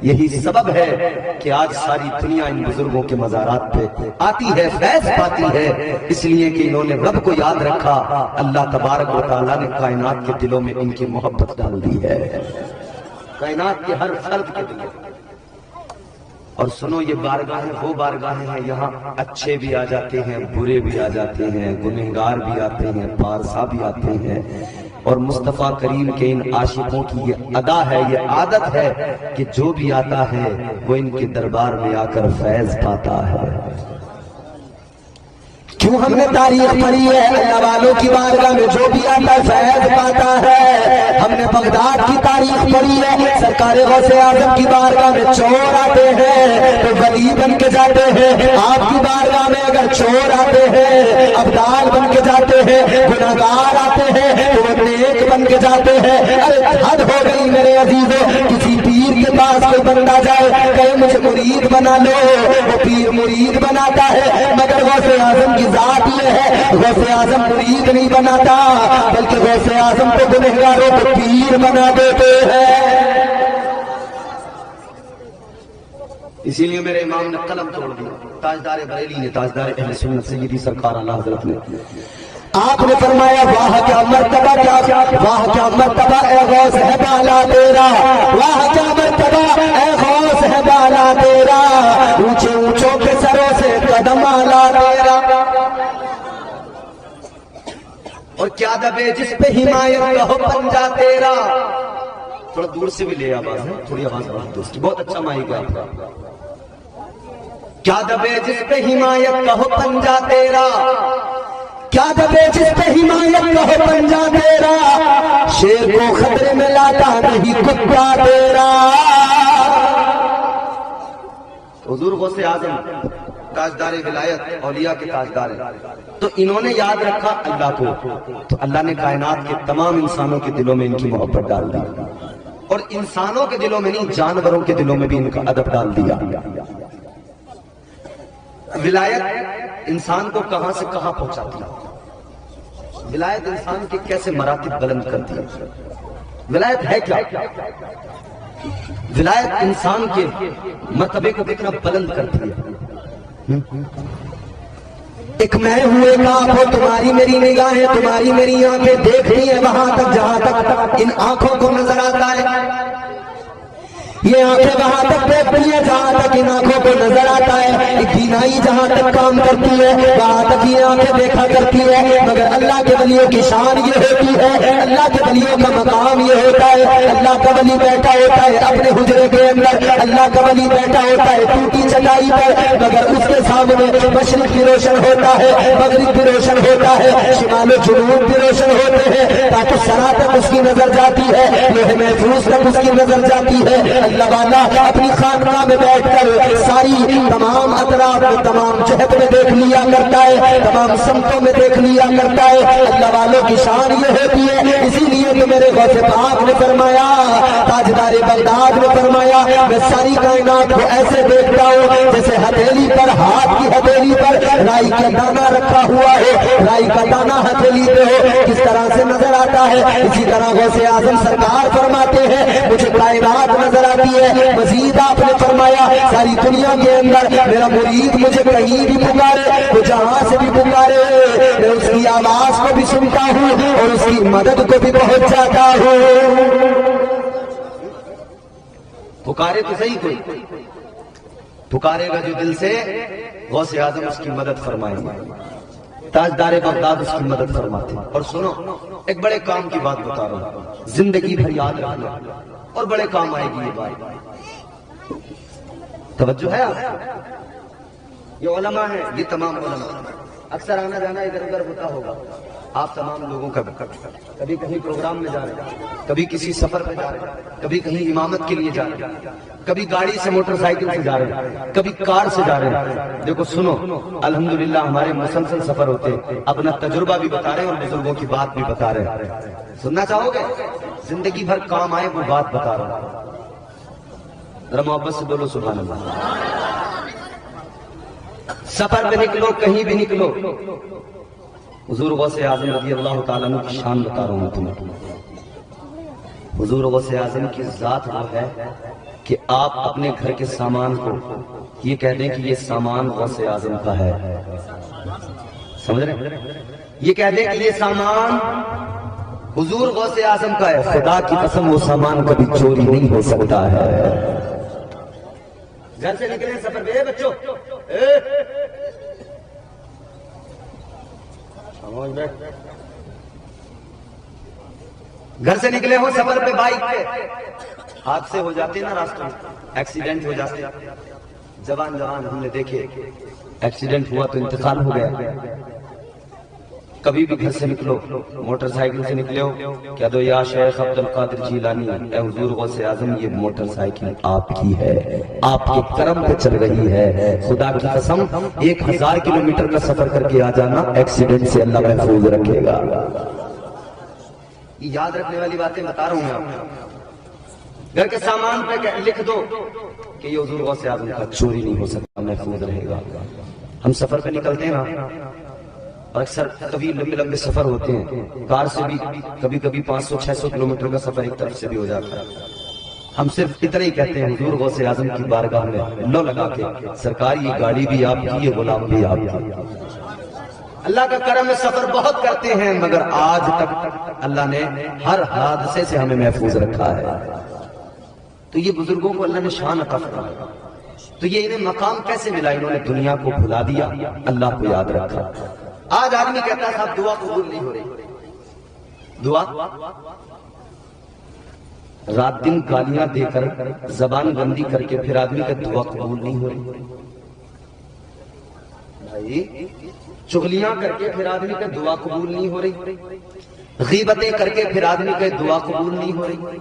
یہی سبب ہے کہ آج ساری دنیا ان بزرگوں کے مزارات پہ آتی ہے، فیض پاتی ہے، اس لیے کہ انہوں نے رب کو یاد رکھا، اللہ تبارک و تعالیٰ نے کائنات کے دلوں میں ان کی محبت ڈال دی ہے، کائنات کے ہر فرد کے دلوں میں۔ اور سنو، یہ بارگاہیں وہ بارگاہیں ہیں، یہاں اچھے بھی آ جاتے ہیں، برے بھی آ جاتے ہیں، گنہگار بھی آتے ہیں، پارسا بھی آتے ہیں، اور مصطفیٰ کریم کے ان عاشقوں کی یہ ادا ہے، یہ عادت ہے کہ جو بھی آتا ہے وہ ان کے دربار میں آ کر فیض پاتا ہے۔ کیوں ہم نے تاریخ پڑھی ہے؟ اللہ والوں کی بارگاہ میں جو بھی آتا ہے فیض پاتا ہے۔ ہم نے بغداد کی تاریخ پڑھی ہے، سرکار غوث اعظم کی بارگاہ میں چور آتے ہیں تو ولی بن کے جاتے ہیں، آپ کی بارگاہ میں اگر چور آتے ہیں ابدال بن کے جاتے ہیں، گنہگار آتے ہیں تو وہ نیک بن کے جاتے ہیں۔ ارے حد ہو گئی میرے عزیزوں، کسی پیر کے پاس کوئی بندہ جائے کہے مجھے مرید بنا لو، وہ پیر مرید بناتا ہے، مگر غوث اعظم کی ذات یہ ہے غوث اعظم مرید نہیں بناتا، بلکہ غوث اعظم کو گنہگاروں کو پیر بنا دیتے ہیں۔ اسی لیے میرے امام نے قلم توڑ دیا، تاجدار بریلی نے، تاجدار اہل سنت سیدی سرکار اعلیٰ حضرت نے، آپ نے فرمایا واہ کیا مرتبہ، کیا واہ کیا مرتبہ اے غوث ہے بالا تیرا، واہ کیا مرتبہ اے غوث ہے بالا تیرا، اونچے اونچوں کے سروں سے قدم آلا تیرا، اور کیا دبے جس پہ حمایت کا ہو پنجا تیرا۔ تھوڑا دور سے بھی لے آواز ہے، تھوڑی آواز بہت دوست، بہت اچھا مائک ہے۔ کیا دبے جس پہ حمایت کا ہو پنجا تیرا، کیا دبے جس پہ حمایت کا ہو پنجا تیرا، شیر کو خطرے میں لاتا نہیں کتا تیرا۔ حضور غوث اعظم تاجدار ولایت، اولیاء کے تاجدار ہیں، تو انہوں نے یاد رکھا اللہ کو، تو اللہ نے کائنات کے تمام انسانوں کے دلوں میں ان کی محبت ڈال دی۔ اور انسانوں کے دلوں میں نہیں، جانوروں کے دلوں میں بھی ان کا ادب ڈال دیا۔ ولایت انسان کو کہاں سے کہاں پہنچاتی ہے، ولایت انسان کے کیسے مراتب بلند کرتی ہے۔ ولایت ہے کیا؟ ولایت انسان کے مرتبے کو کتنا بلند کرتی ہے۔ ایک میں ہوئے کاف ہو، تمہاری میری نگاہیں، تمہاری میری آنکھیں دیکھتی ہیں وہاں تک جہاں تک ان آنکھوں کو نظر آتا ہے، یہ آنکھیں وہاں تک دیکھتی ہیں جہاں تک ان آنکھوں کو نظر آتا ہے، بینائی جہاں تک کام کرتی ہے وہاں تک یہ آنکھیں دیکھا کرتی ہے۔ مگر اللہ کے ولیوں کی شان یہ ہوتی ہے، اللہ کے ولیوں کا مقام یہ ہوتا ہے، اللہ کا ولی بیٹھا ہوتا ہے اپنے حجرے کے اندر، اللہ کا ولی بیٹھا ہوتا ہے ٹوٹی چٹائی پر، مگر اس کے سامنے مشرق بھی روشن ہوتا ہے، مغرب بھی روشن ہوتا ہے، شمال و جنوب بھی روشن ہوتے ہیں، تاکہ سرا تک اس کی نظر جاتی ہے، لوح محفوظ تک اس کی نظر جاتی ہے۔ اللہ والا اپنی خانقاہ میں بیٹھ کر ساری تمام اطراف میں، تمام جہت میں دیکھ لیا کرتا ہے، تمام سمتوں میں دیکھ لیا کرتا ہے۔ اللہ والوں کی شان یہ ہوتی ہے، اسی لیے تو میرے غوث پاک نے فرمایا، تاجدار بغداد نے فرمایا، میں ساری کائنات کو ایسے دیکھتا ہوں جیسے ہتھیلی پر، ہاتھ کی ہتھیلی پر رائی کا دانہ رکھا ہوا ہے، رائی کا دانہ ہتھیلی پہ ہو کس طرح سے نظر آتا ہے، اسی طرح غوث اعظم سرکار فرماتے ہیں مجھے کائنات نظر آتی ہے۔ مزید آپ نے فرمایا ساری دنیا کے اندر میرا مرید مجھے کہیں بھی پکارے، وہ جہاں سے بھی پکارے، میں اس کی آواز کو بھی سنتا ہوں اور اس کی مدد کو بھی پہنچ جاتا ہوں۔ پکارے تو صحیح، کوئی پکارے گا جو دل سے، غوث اعظم اس کی مدد فرمائیں گے، تاجدار بغداد اس کی مدد فرماتے ہیں۔ اور سنو، ایک بڑے کام کی بات بتا رہا ہوں، زندگی بھر یاد رکھنا اور بڑے کام آئے گی یہ بات۔ توجہ ہے آپ، یہ علماء ہیں، یہ تمام علماء، اکثر آنا جانا ادھر ادھر ہوتا ہوگا آپ تمام لوگوں کا، کبھی کہیں پروگرام میں جا رہے ہیں، کبھی کسی سفر پہ جا رہے ہیں، کبھی کہیں امامت کے لیے جا رہے ہیں، کبھی گاڑی سے موٹر سائیکل سے جا رہے ہیں، کبھی کار سے جا رہے ہیں۔ دیکھو سنو، الحمدللہ ہمارے مسلسل سفر ہوتے ہیں، اپنا تجربہ بھی بتا رہے ہیں اور بزرگوں کی بات بھی بتا رہے ہیں۔ سننا چاہو گے؟ زندگی بھر کام آئے وہ بات بتا رہا ہوں، ذرا محبت سے بولو سبحان اللہ۔ سفر پہ نکلو، کہیں بھی نکلو، حضور غوث اعظم رضی اللہ تعالیٰ عنہ کی شان بتا رہا ہوں تمہیں۔ حضور غوث اعظم کی ذات وہ ہے کہ آپ اپنے گھر کے سامان کو یہ کہہ دیں کہ یہ سامان غوث اعظم کا ہے، سمجھ رہے ہیں؟ یہ کہہ دیں کہ یہ سامان حضور غوث اعظم کا ہے، خدا کی قسم وہ سامان کبھی چوری نہیں ہو سکتا ہے۔ گھر سے نکلے سفر پہ، بچوں گھر سے نکلے ہو سفر پہ، بائک پہ، حادثے ہو جاتے نا راستوں میں، ایکسیڈنٹ ہو جاتے، جوان ہم نے دیکھے ایکسیڈنٹ ہوا تو انتقال ہو گیا۔ کبھی بھی گھر سے نکلو، موٹر سائیکل سے نکلے ہو، کہہ دو یا شیخ عبد القادر جیلانی، اے حضور غوث اعظم یہ موٹر سائیکل آپ کی ہے، آپ کے کرم پہ چل رہی ہے، خدا کی قسم 1000 کلومیٹر کا سفر کر کے آ جانا، ایکسیڈنٹ سے اللہ محفوظ رکھے گا۔ یہ یاد رکھنے والی باتیں بتا رہا ہوں میں آپ کو۔ گھر کے سامان پہ لکھ دو کہ یہ حضور غوث اعظم کا، چوری نہیں ہو سکتا، محفوظ رہے گا۔ ہم سفر پہ نکلتے ہیں نا، اور اکثر کبھی لمبے لمبے سفر ہوتے ہیں، کار سے بھی کبھی کبھی 500-600 کلومیٹر کا سفر ایک طرف سے بھی ہو جاتا ہے۔ ہم صرف اتنا ہی کہتے ہیں حضور غوث اعظم کی بارگاہ میں لو لگا کے، سرکار یہ گاڑی بھی آپ کی، یہ غلام بھی آپ کی۔ اللہ کا کرم میں سفر بہت کرتے ہیں، مگر آج تک اللہ نے ہر حادثے سے ہمیں محفوظ رکھا ہے۔ تو یہ بزرگوں کو اللہ نے شان عطا فرمایا، تو یہ انہیں مقام کیسے ملا؟ انہوں نے دنیا کو بھلا دیا، اللہ کو یاد رکھا۔ آج آدمی کہتا ہے صاحب دعا قبول نہیں ہو رہی، دعا رات دن گالیاں دے کر، زبان بندی کر کے پھر آدمی کا دعا قبول نہیں ہو رہی، بھائی چغلیاں کر کے پھر آدمی کا دعا قبول نہیں ہو رہی، غیبتیں کر کے پھر آدمی کا دعا قبول نہیں ہو رہی،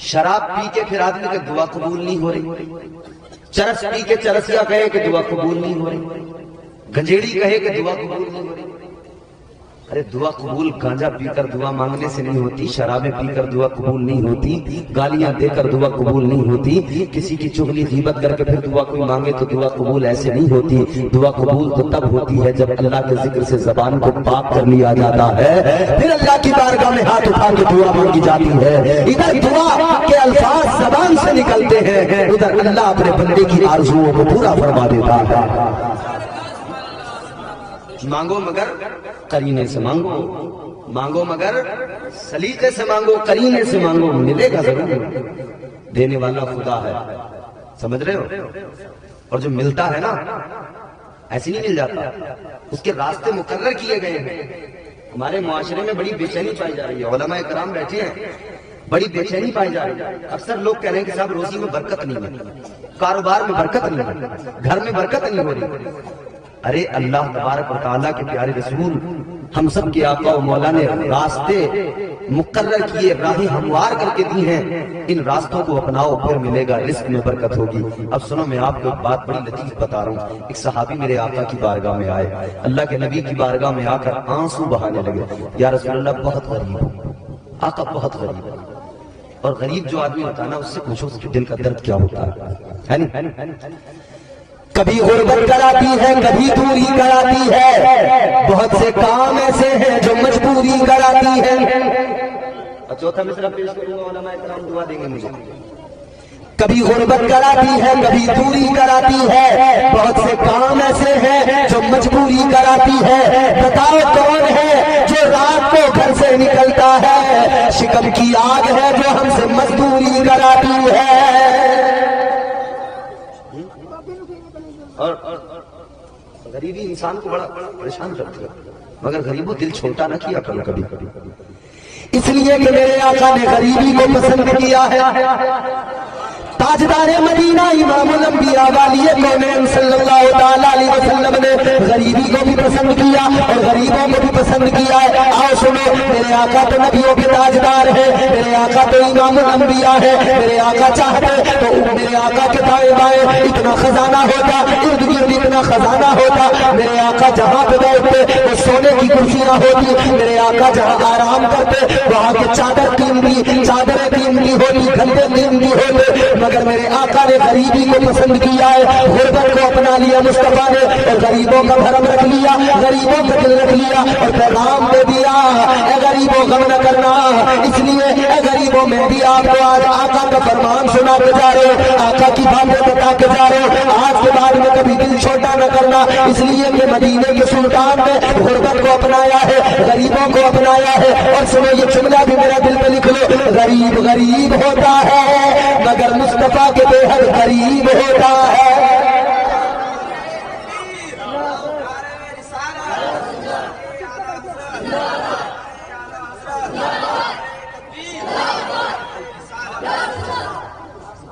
شراب پی کے پھر آدمی کا دعا قبول نہیں ہو رہی، چرس پی کے چرسیا کہے کہ دعا قبول نہیں ہو رہی، گنجیڑی کہے کہ دعا قبول نہیں ہو رہی۔ ارے دعا قبول گانجا پی کر دعا مانگنے سے نہیں ہوتی، شرابیں پی کر دعا قبول نہیں ہوتی، گالیاں دے کر دعا قبول نہیں ہوتی، کسی کی چغلی غیبت کر کے پھر دعا کوئی مانگے تو دعا قبول ایسے نہیں ہوتی۔ دعا قبول تو تب ہوتی ہے جب اللہ کے ذکر سے زبان کو پاک کر لیا جاتا ہے، پھر اللہ کی بارگاہ میں ہاتھ اٹھا کے دعا مانگی جاتی ہے۔ ادھر دعا کے الفاظ زبان سے نکلتے ہیں، ادھر اللہ اپنے بندے کی آرزوؤں کو پورا فرما دیتا ہے۔ مانگو مگر قرینے سے مانگو، مانگو مگر سلیقے سے مانگو، قرینے سے مانگو، ملے گا ضرور۔ دینے والا خدا ہے، سمجھ رہے ہو؟ اور جو ملتا ہے نا ایسے نہیں مل جاتا، اس کے راستے مقرر کیے گئے ہیں۔ ہمارے معاشرے میں بڑی بے چینی پائی جا رہی ہے، علماء کرام بیٹھے ہیں، بڑی بے چینی پائی جا رہی ہے۔ اکثر لوگ کہہ رہے ہیں کہ صاحب روزی میں برکت نہیں ہے، کاروبار میں برکت نہیں ہے، گھر میں برکت نہیں ہو رہی۔ ارے اللہ تبارک و تعالیٰ کے پیارے رسول ہم سب کے آقا و مولا نے راستے مقرر کیے، راہیں ہموار کر کے دی ہیں، ان راستوں کو اپناؤ پھر ملے گا، رزق میں برکت ہوگی۔ اب سنو میں آپ کو ایک بات بڑی لطیف بتا رہا ہوں۔ ایک صحابی میرے آقا کی بارگاہ میں آئے، اللہ کے نبی کی بارگاہ میں آ کر آنسو بہانے لگے، یا رسول اللہ بہت غریب ہوں، آقا بہت غریب ہے۔ اور غریب جو آدمی ہوتا ہے نا، اس سے پوچھو اس کے دل کا درد کیا ہوتا ہے نہیں؟ کبھی غربت کراتی ہے، کبھی دوری کراتی ہے، بہت سے کام ایسے ہیں جو مجبوری کراتی ہے۔ چوتھا مصرع پیش کروں گا، علماء کرام دعا دیں گے مجھے۔ کبھی غربت کراتی ہے، کبھی دوری کراتی ہے، بہت سے کام ایسے ہیں جو مجبوری کراتی ہے۔ بتاؤ کون ہے جو رات کو گھر سے نکلتا ہے، شکم کی آگ ہے جو ہم سے مزدوری کراتی ہے۔ اور غریبی انسان کو بڑا پریشان کرتی ہے، مگر غریبوں دل چھوٹا نہ کیا کرو کبھی، اس لیے کہ میرے آقا نے غریبی کو پسند کیا ہے۔ تاجدار مدینہ امام الانبیاء والی کونین صلی اللہ تعالیٰ علیہ وسلم نے غریبی کو بھی پسند کیا اور غریبوں کو بھی پسند کیا ہے۔ آؤ سنو، میرے آقا تو نبیوں کے تاجدار ہے، میرے آقا تو امام الانبیاء ہے، میرے آقا چاہتے تو میرے آقا کے دائیں بائیں اتنا خزانہ ہوتا، ارد گرد اتنا خزانہ ہوتا، میرے آقا جہاں پہ بیٹھتے وہ سونے کی کرسیاں ہوتی، میرے آقا جہاں آرام کرتے وہاں کے چادر قیمتی، چادریں قیمتی ہوتی، گھنٹے قیمتی ہوتے، مگر میرے آقا نے غریبی کو پسند کیا ہے، غربت کو اپنا لیا مصطفیٰ نے، اور غریبوں کا بھرم رکھ لیا، غریبوں کا دل رکھ لیا اور پیغام دے دیا، اے غریبوں غم نہ کرنا۔ اس لیے اے غریبوں میں بھی آپ کو آج آقا کا فرمان سنا کے جا رہے ہو، آقا کی باتیں بتا کے جا رہے ہو، آج کے بعد میں کبھی دل چھوٹا نہ کرنا، اس لیے کہ مدینے کے سلطان نے غربت کو اپنایا ہے، غریبوں کو اپنایا ہے۔ اور سنو یہ جملہ بھی میرا دل پہ لکھ لو، غریب غریب ہوتا ہے مگر مصطفیٰ کے بے حد قریب ہوتا ہے۔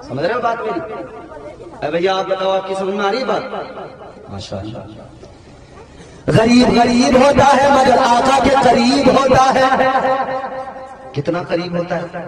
سمجھ رہے ہو بات میری؟ اے بھیا آپ بتاؤ، آپ کی سمجھ میں آ رہی ہے بات؟ ماشاءاللہ۔ غریب غریب ہوتا ہے مگر آقا کے قریب ہوتا ہے۔ کتنا قریب ہوتا ہے؟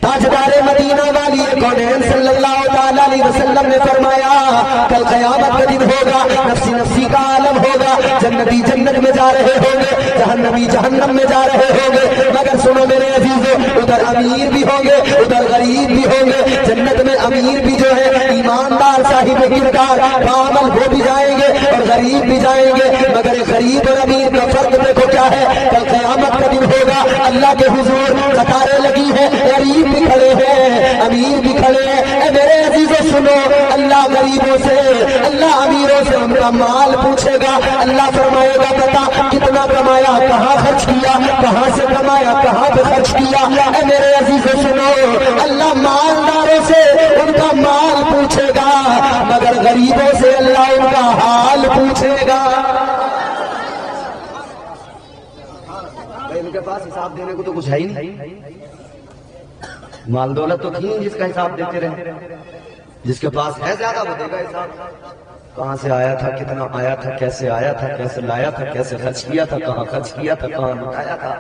تاجدار مدینہ والی کونین صلی اللہ تعالیٰ علیہ وسلم نے فرمایا کل قیامت کا دن ہوگا، نفسی نفسی کا عالم ہوگا، جنتی جنت میں جا رہے ہوں گے، جہنمی جہنم میں جا رہے ہوں گے، مگر سنو میرے عزیزو، ادھر امیر بھی ہوں گے ادھر غریب بھی ہوں گے۔ جنت میں امیر بھی جو ہے ایماندار صاحب کردار کامل وہ بھی جائیں گے اور غریب بھی جائیں گے، مگر غریب اور امیر کا فرق دیکھو کیا ہے۔ کل قیامت کا دن ہوگا، اللہ کے حضور قطاریں لگی ہیں، غریب بھی کھڑے ہیں امیر بھی کھڑے ہیں۔ اے میرے عزیزو سنو، اللہ غریبوں سے، اللہ امیروں سے ان کا مال پوچھے گا، اللہ فرمائے گا بتا کتنا کمایا، کہاں خرچ کیا، کہاں سے کمایا، کہاں پہ خرچ کیا۔ اے میرے عزیزو سنو، اللہ مالداروں سے ان کا مال پوچھے گا مگر غریبوں سے اللہ ان کا حال پوچھے گا۔ ان کے پاس حساب دینے کو تو کچھ ہے ہی نہیں، مال دولت تو نہیں جس کا حساب دیتے رہے، جس کے پاس ہے زیادہ وہ دے گا حساب، کہاں سے آیا تھا، کتنا آیا تھا، کیسے آیا تھا، کیسے لایا تھا، کیسے خرچ کیا تھا، کہاں خرچ کیا تھا، کہاں لٹایا تھا۔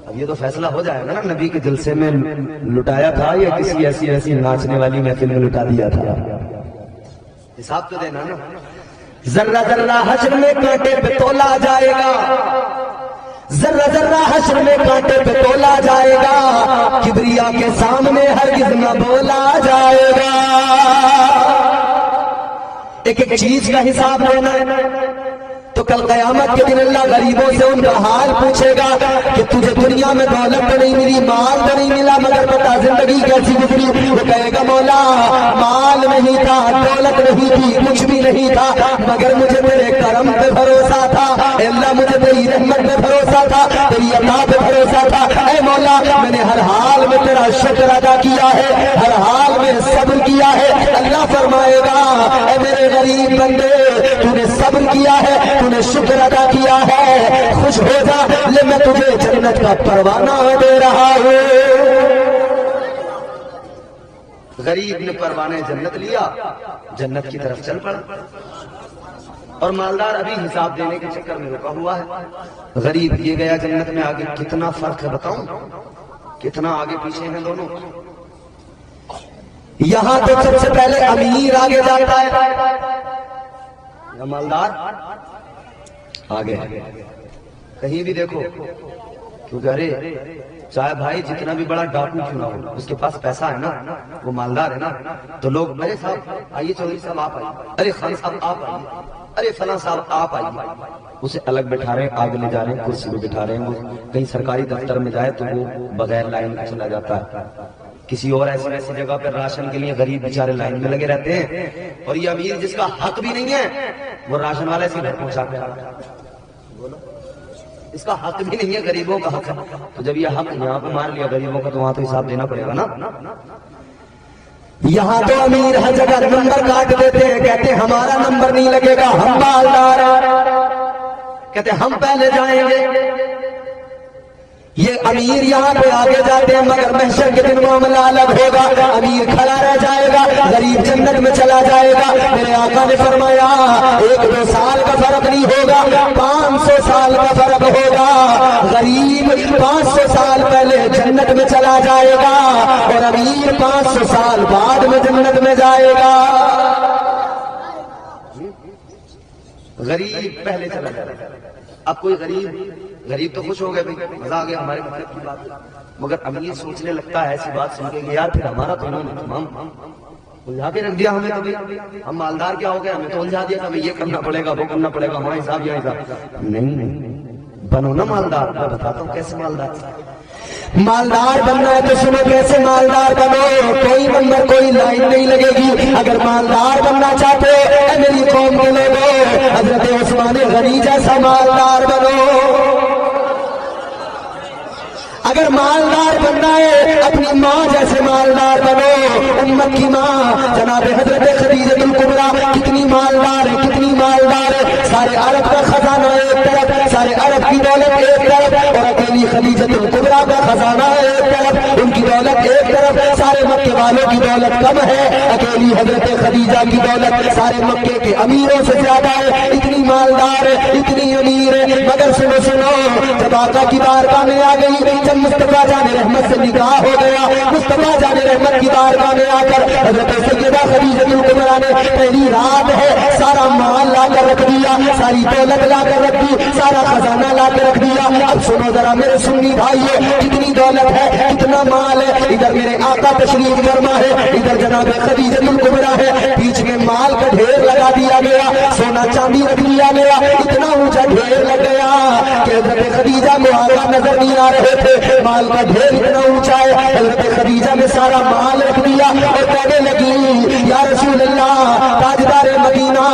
اب یہ تو فیصلہ ہو جائے گا نا، نبی کے جلسے میں لٹایا تھا یا کسی ایسی ناچنے والی محفل میں لٹا دیا تھا، حساب تو دینا نا۔ ذرہ ذرہ حشر میں کانٹے پہ تولا جائے گا، ذرہ ذرہ حشر میں کانٹے پہ تولا جائے گا، کبریا کے سامنے ہرگز نہ بولا جائے گا۔ ایک ایک چیز کا حساب لینا ہے، تو کل قیامت کے دن اللہ غریبوں سے ان کا حال پوچھے گا کہ تجھے دنیا میں دولت تو نہیں ملی، مال تو نہیں ملا، مگر بتا زندگی کیسی گزری؟ وہ کہے گا مولا مال نہیں تھا، دولت نہیں تھی، کچھ بھی نہیں تھا، مگر مجھے تیرے کرم پہ بھروسہ تھا، اے اللہ مجھے تیری رحمت پہ بھروسہ تھا، تیری عطا پہ بھروسہ تھا، اے مولا میں نے ہر حال میں تیرا شکر ادا کیا ہے، ہر حال میں صبر کیا ہے۔ اللہ فرمائے گا اے میرے غریب بندے تو نے صبر کیا ہے، تو نے شکر ادا کیا ہے، خوش ہو جا، لے میں تجھے جنت کا پروانہ دے رہا ہوں۔ غریب نے پروانے جنت لیا، جنت کی طرف چل پڑا، اور مالدار ابھی حساب دینے کے چکر میں رکا ہوا ہے۔ غریب یہ گیا جنت میں، آگے کتنا فرق ہے بتاؤں، کتنا آگے پیچھے ہیں دونوں۔ یہاں تو سب سے پہلے امیر آگے جاتا ہے، مالدار آگے۔ کہیں بھی دیکھو، کیونکہ ارے چاہے بھائی جتنا بھی بڑا ڈاکو کیوں نہ ہو، اس کے پاس پیسہ ہے نا، وہ مالدار ہے نا، تو لوگ ارے صاحب آئیے، چودھری صاحب آپ آئیے، ارے خان صاحب آپ آئیے، ارے فلاں صاحب آپ آئیے، اسے الگ بٹھا رہے ہیں، آگے لے جا رہے ہیں، کرسی پہ بٹھا رہے ہیں۔ وہ کہیں سرکاری دفتر میں جائے تو وہ بغیر لائن میں چلا جاتا ہے، کسی اور ایسی جگہ پہ راشن کے لیے غریب بیچارے لائن میں لگے رہتے ہیں، اور یہ امیر جس کا حق بھی نہیں ہے وہ راشن والے سے گھر پہنچاتے ہیں، اس کا حق بھی نہیں ہے، غریبوں کا حق ہے۔ تو جب یہ حق یہاں پہ مار لیا غریبوں کا، تو وہاں تو حساب دینا پڑے گا نا۔ یہاں تو امیر ہر جگہ نمبر کاٹ دیتے ہیں، کہتے ہیں ہمارا نمبر نہیں لگے گا، ہم مالدار، کہتے ہیں ہم پہلے جائیں گے۔ یہ امیر یہاں پہ آگے جاتے ہیں، مگر محشر کے دن معاملہ الگ ہوگا، امیر کھڑا رہ جائے گا، غریب جنت میں چلا جائے گا۔ میرے آقا نے فرمایا 1-2 سال کا فرق نہیں ہوگا، 500 سال کا فرق ہوگا۔ غریب 500 سال پہلے جنت میں چلا جائے گا، اور امیر 500 سال بعد میں جنت میں جائے گا۔ غریب پہلے چلا جائے گا۔ اب کوئی غریب تو خوش ہو گئے، بھائی مزہ آ گیا ہمارے مطلب کی بات، مگر امیر سوچنے لگتا ہے ایسی بات سن کے کہ یار پھر ہمارا تو انہوں نے تمام الجھا کے رکھ دیا ہمیں، تو ہم مالدار کیا ہو گیا، ہمیں تو الجھا دیا، ہمیں یہ کرنا پڑے گا وہ کرنا پڑے گا، ہمارا حساب یہ حساب نہیں، بنو نا مالدار۔ میں بتاتا ہوں کیسے مالدار بننا ہے، تو سنو کیسے مالدار بنو۔ کوئی نمبر کوئی لائن نہیں لگے گی۔ اگر مالدار بننا چاہتے ہو اے میری قوم کے لوگوں، حضرت عثمان غنی جیسا مالدار بنو۔ اگر مالدار بننا ہے اپنی ماں جیسے مالدار بنو۔ امت کی ماں جناب حضرت خدیجہ الکبریٰ کتنی مالدار ہے، کتنی مالدار ہے۔ سارے عرب کا خزانہ ایک طرف، سارے عرب کی دولت ایک طرف، اور اکیلی خدیجہ الکبریٰ کا خزانہ ایک طرف، ان کی دولت ایک طرف۔ سارے مکے والوں کی دولت کم ہے، اکیلی حضرت خدیجہ کی دولت سارے مکے کے امیروں سے زیادہ ہے۔ اتنی مالدار ہے، اتنی امیر ہے، مگر سنو جب آقا کی بارگاہ میں آ گئی، جب مصطفیٰ جان رحمت سے نکاح ہو گیا، مصطفیٰ جان رحمت کی بارگاہ میں آ کر حضرت سیدہ خدیجہ الکبریٰ نے پہلی رات ہے سارا مال لا کر رکھ دیا، ساری دولت لا کر رکھ دی، سارا خزانہ لا کر رکھ دیا۔ اب سنو ذرا میرے سنی بھائیو، کتنی دولت ہے، کتنا مال ہے، ادھر میرے آقا تشریف فرما ہے، ادھر جناب خدیجہ الکبریٰ ہے، بیچ میں مال کا ڈھیر لگا دیا گیا، سونا چاندی رکھ دیا گیا، اتنا اونچا ڈھیر لگ گیا کہ حضرت خدیجہ کو آقا نظر نہیں آ رہے تھے، مال کا ڈھیر اتنا اونچا ہے۔ حضرت خدیجہ نے سارا مال رکھ دیا اور کہنے لگی یا رسول اللہ، تاجدار مدینہ،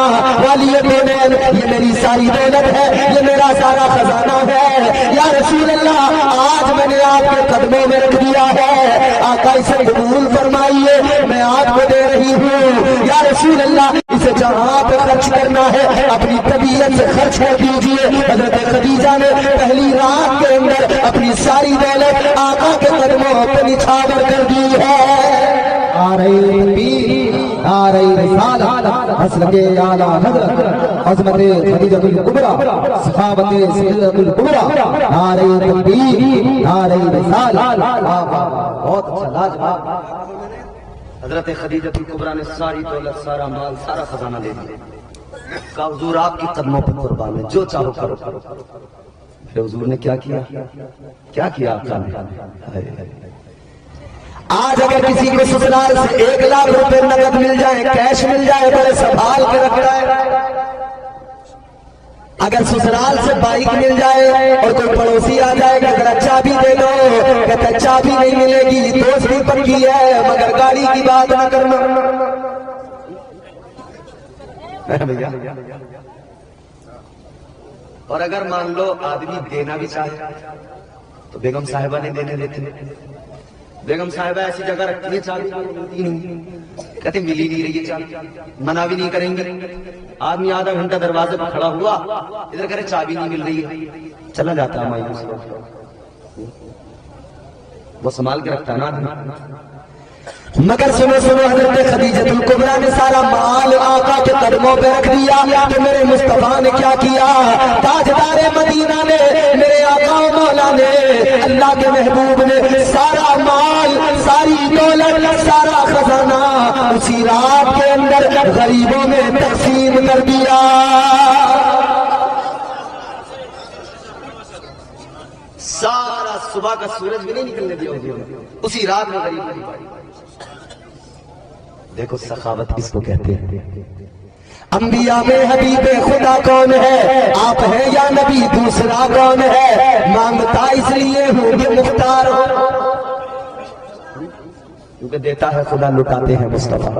والی کونین، یہ میری ساری دولت ہے، یہ میرا سارا خزانہ ہے، یا رسول اللہ آج میں نے آپ کے قدموں میں رکھ دیا ہے، آقا اسے قبول فرمائیے، میں آپ کو دے رہی ہوں، یا رسول اللہ اسے جہاں پہ خرچ کرنا ہے اپنی طبیعت سے خرچ کر دیجئے۔ حضرت خدیجہ نے پہلی رات کے اندر اپنی ساری دولت آقا کے قدموں پہ نچھاور کر دی ہے۔ آ رہی تکبیر، آ رہی رسالت، مسلک اعلیٰ حضرت عظمت خدیجہ الکبریٰ، صحابت سیدہ الکبریٰ، آ رہی تکبیر، آ رہی رسالت۔ بہت اچھا، لاجواب۔ حضرت خدیجہ الکبریٰ نے ساری دولت، سارا مال، سارا خزانہ دے دیا۔ کہا حضور آپ کی قدموں پر قربان ہے، جو چاہو کرو۔ پھر حضور نے کیا کیا؟ کیا کیا آقا نے؟ آج اگر کسی کو سسرال سے 1 لاکھ روپے نقد مل جائے، کیش مل جائے، بڑے سنبھال کے رکھتا ہے۔ اگر سسرال سے بائک مل جائے اور کوئی پڑوسی آ جائے کہ ذرا چابی دے دو، کہتا چابی نہیں ملے گی، دوستی پکی ہے مگر گاڑی کی بات نہ کرنا۔ بھیا اور اگر مان لو آدمی دینا بھی چاہے تو بیگم صاحبہ نے دینے دیتے، بیگم صاحبہ ایسی جگہ رکھتی ہے چابی ملتی نہیں، کہتے ملی نہیں رہی ہے چابی، منع بھی نہیں کریں گے۔ آدمی آدھا گھنٹہ دروازے پر کھڑا ہوا، ادھر کرے چابی نہیں مل رہی ہے، چلا جاتا ہے مایوس، وہ سنبھال کے رکھتا ہے نا آدمی۔ مگر سنو سنو، حضرت خدیجۃ الکبریٰ نے سارا مال آقا کے قدموں پہ رکھ دیا کہ میرے مصطفیٰ نے کیا کیا، تاجدار مدینہ نے، میرے آقا و مولا نے، اللہ کے محبوب نے سارا مال، ساری دولت، سارا خزانہ اسی رات کے اندر غریبوں میں تقسیم کر دیا۔ سارا صبح کا سورج بھی نہیں نکلنے دیا، اسی رات میں غریبوں کی باری۔ دیکھو سخاوت کس کو کہتے ہیں۔ انبیاء میں حبیب خدا کون ہے؟ آپ ہیں یا نبی دوسرا کون ہے؟ مانگتا اس لیے ہوں کہ مختار ہو، کیونکہ دیتا ہے خدا، لٹاتے ہیں مصطفیٰ۔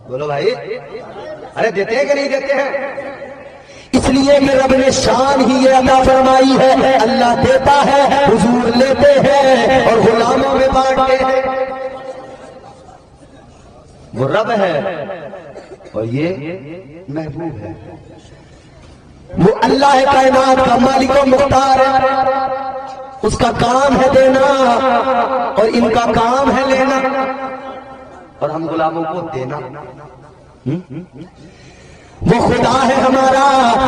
بولو بھائی، ارے دیتے ہیں کہ نہیں دیتے ہیں؟ اس لیے کہ رب نے شان ہی یہ عطا فرمائی ہے، اللہ دیتا ہے، حضور لیتے ہیں اور غلاموں میں بانٹتے ہیں۔ وہ رب ہے اور یہ محبوب ہے، وہ اللہ کائنات کا مالک و مختار ہے، اس کا کام ہے دینا اور ان کا کام ہے لینا، اور ہم غلاموں کو دینا۔ وہ خدا ہے ہمارا،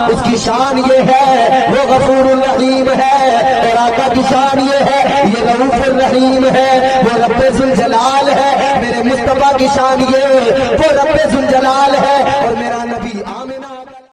اس کی شان یہ ہے، وہ غفور الرحیم ہے، اور آقا کی شان یہ ہے، یہ رؤوف الرحیم ہے، وہ رب ذوالجلال ہے۔ میرے مصطفیٰ کی شان یہ، وہ رب ذوالجلال ہے، اور میرے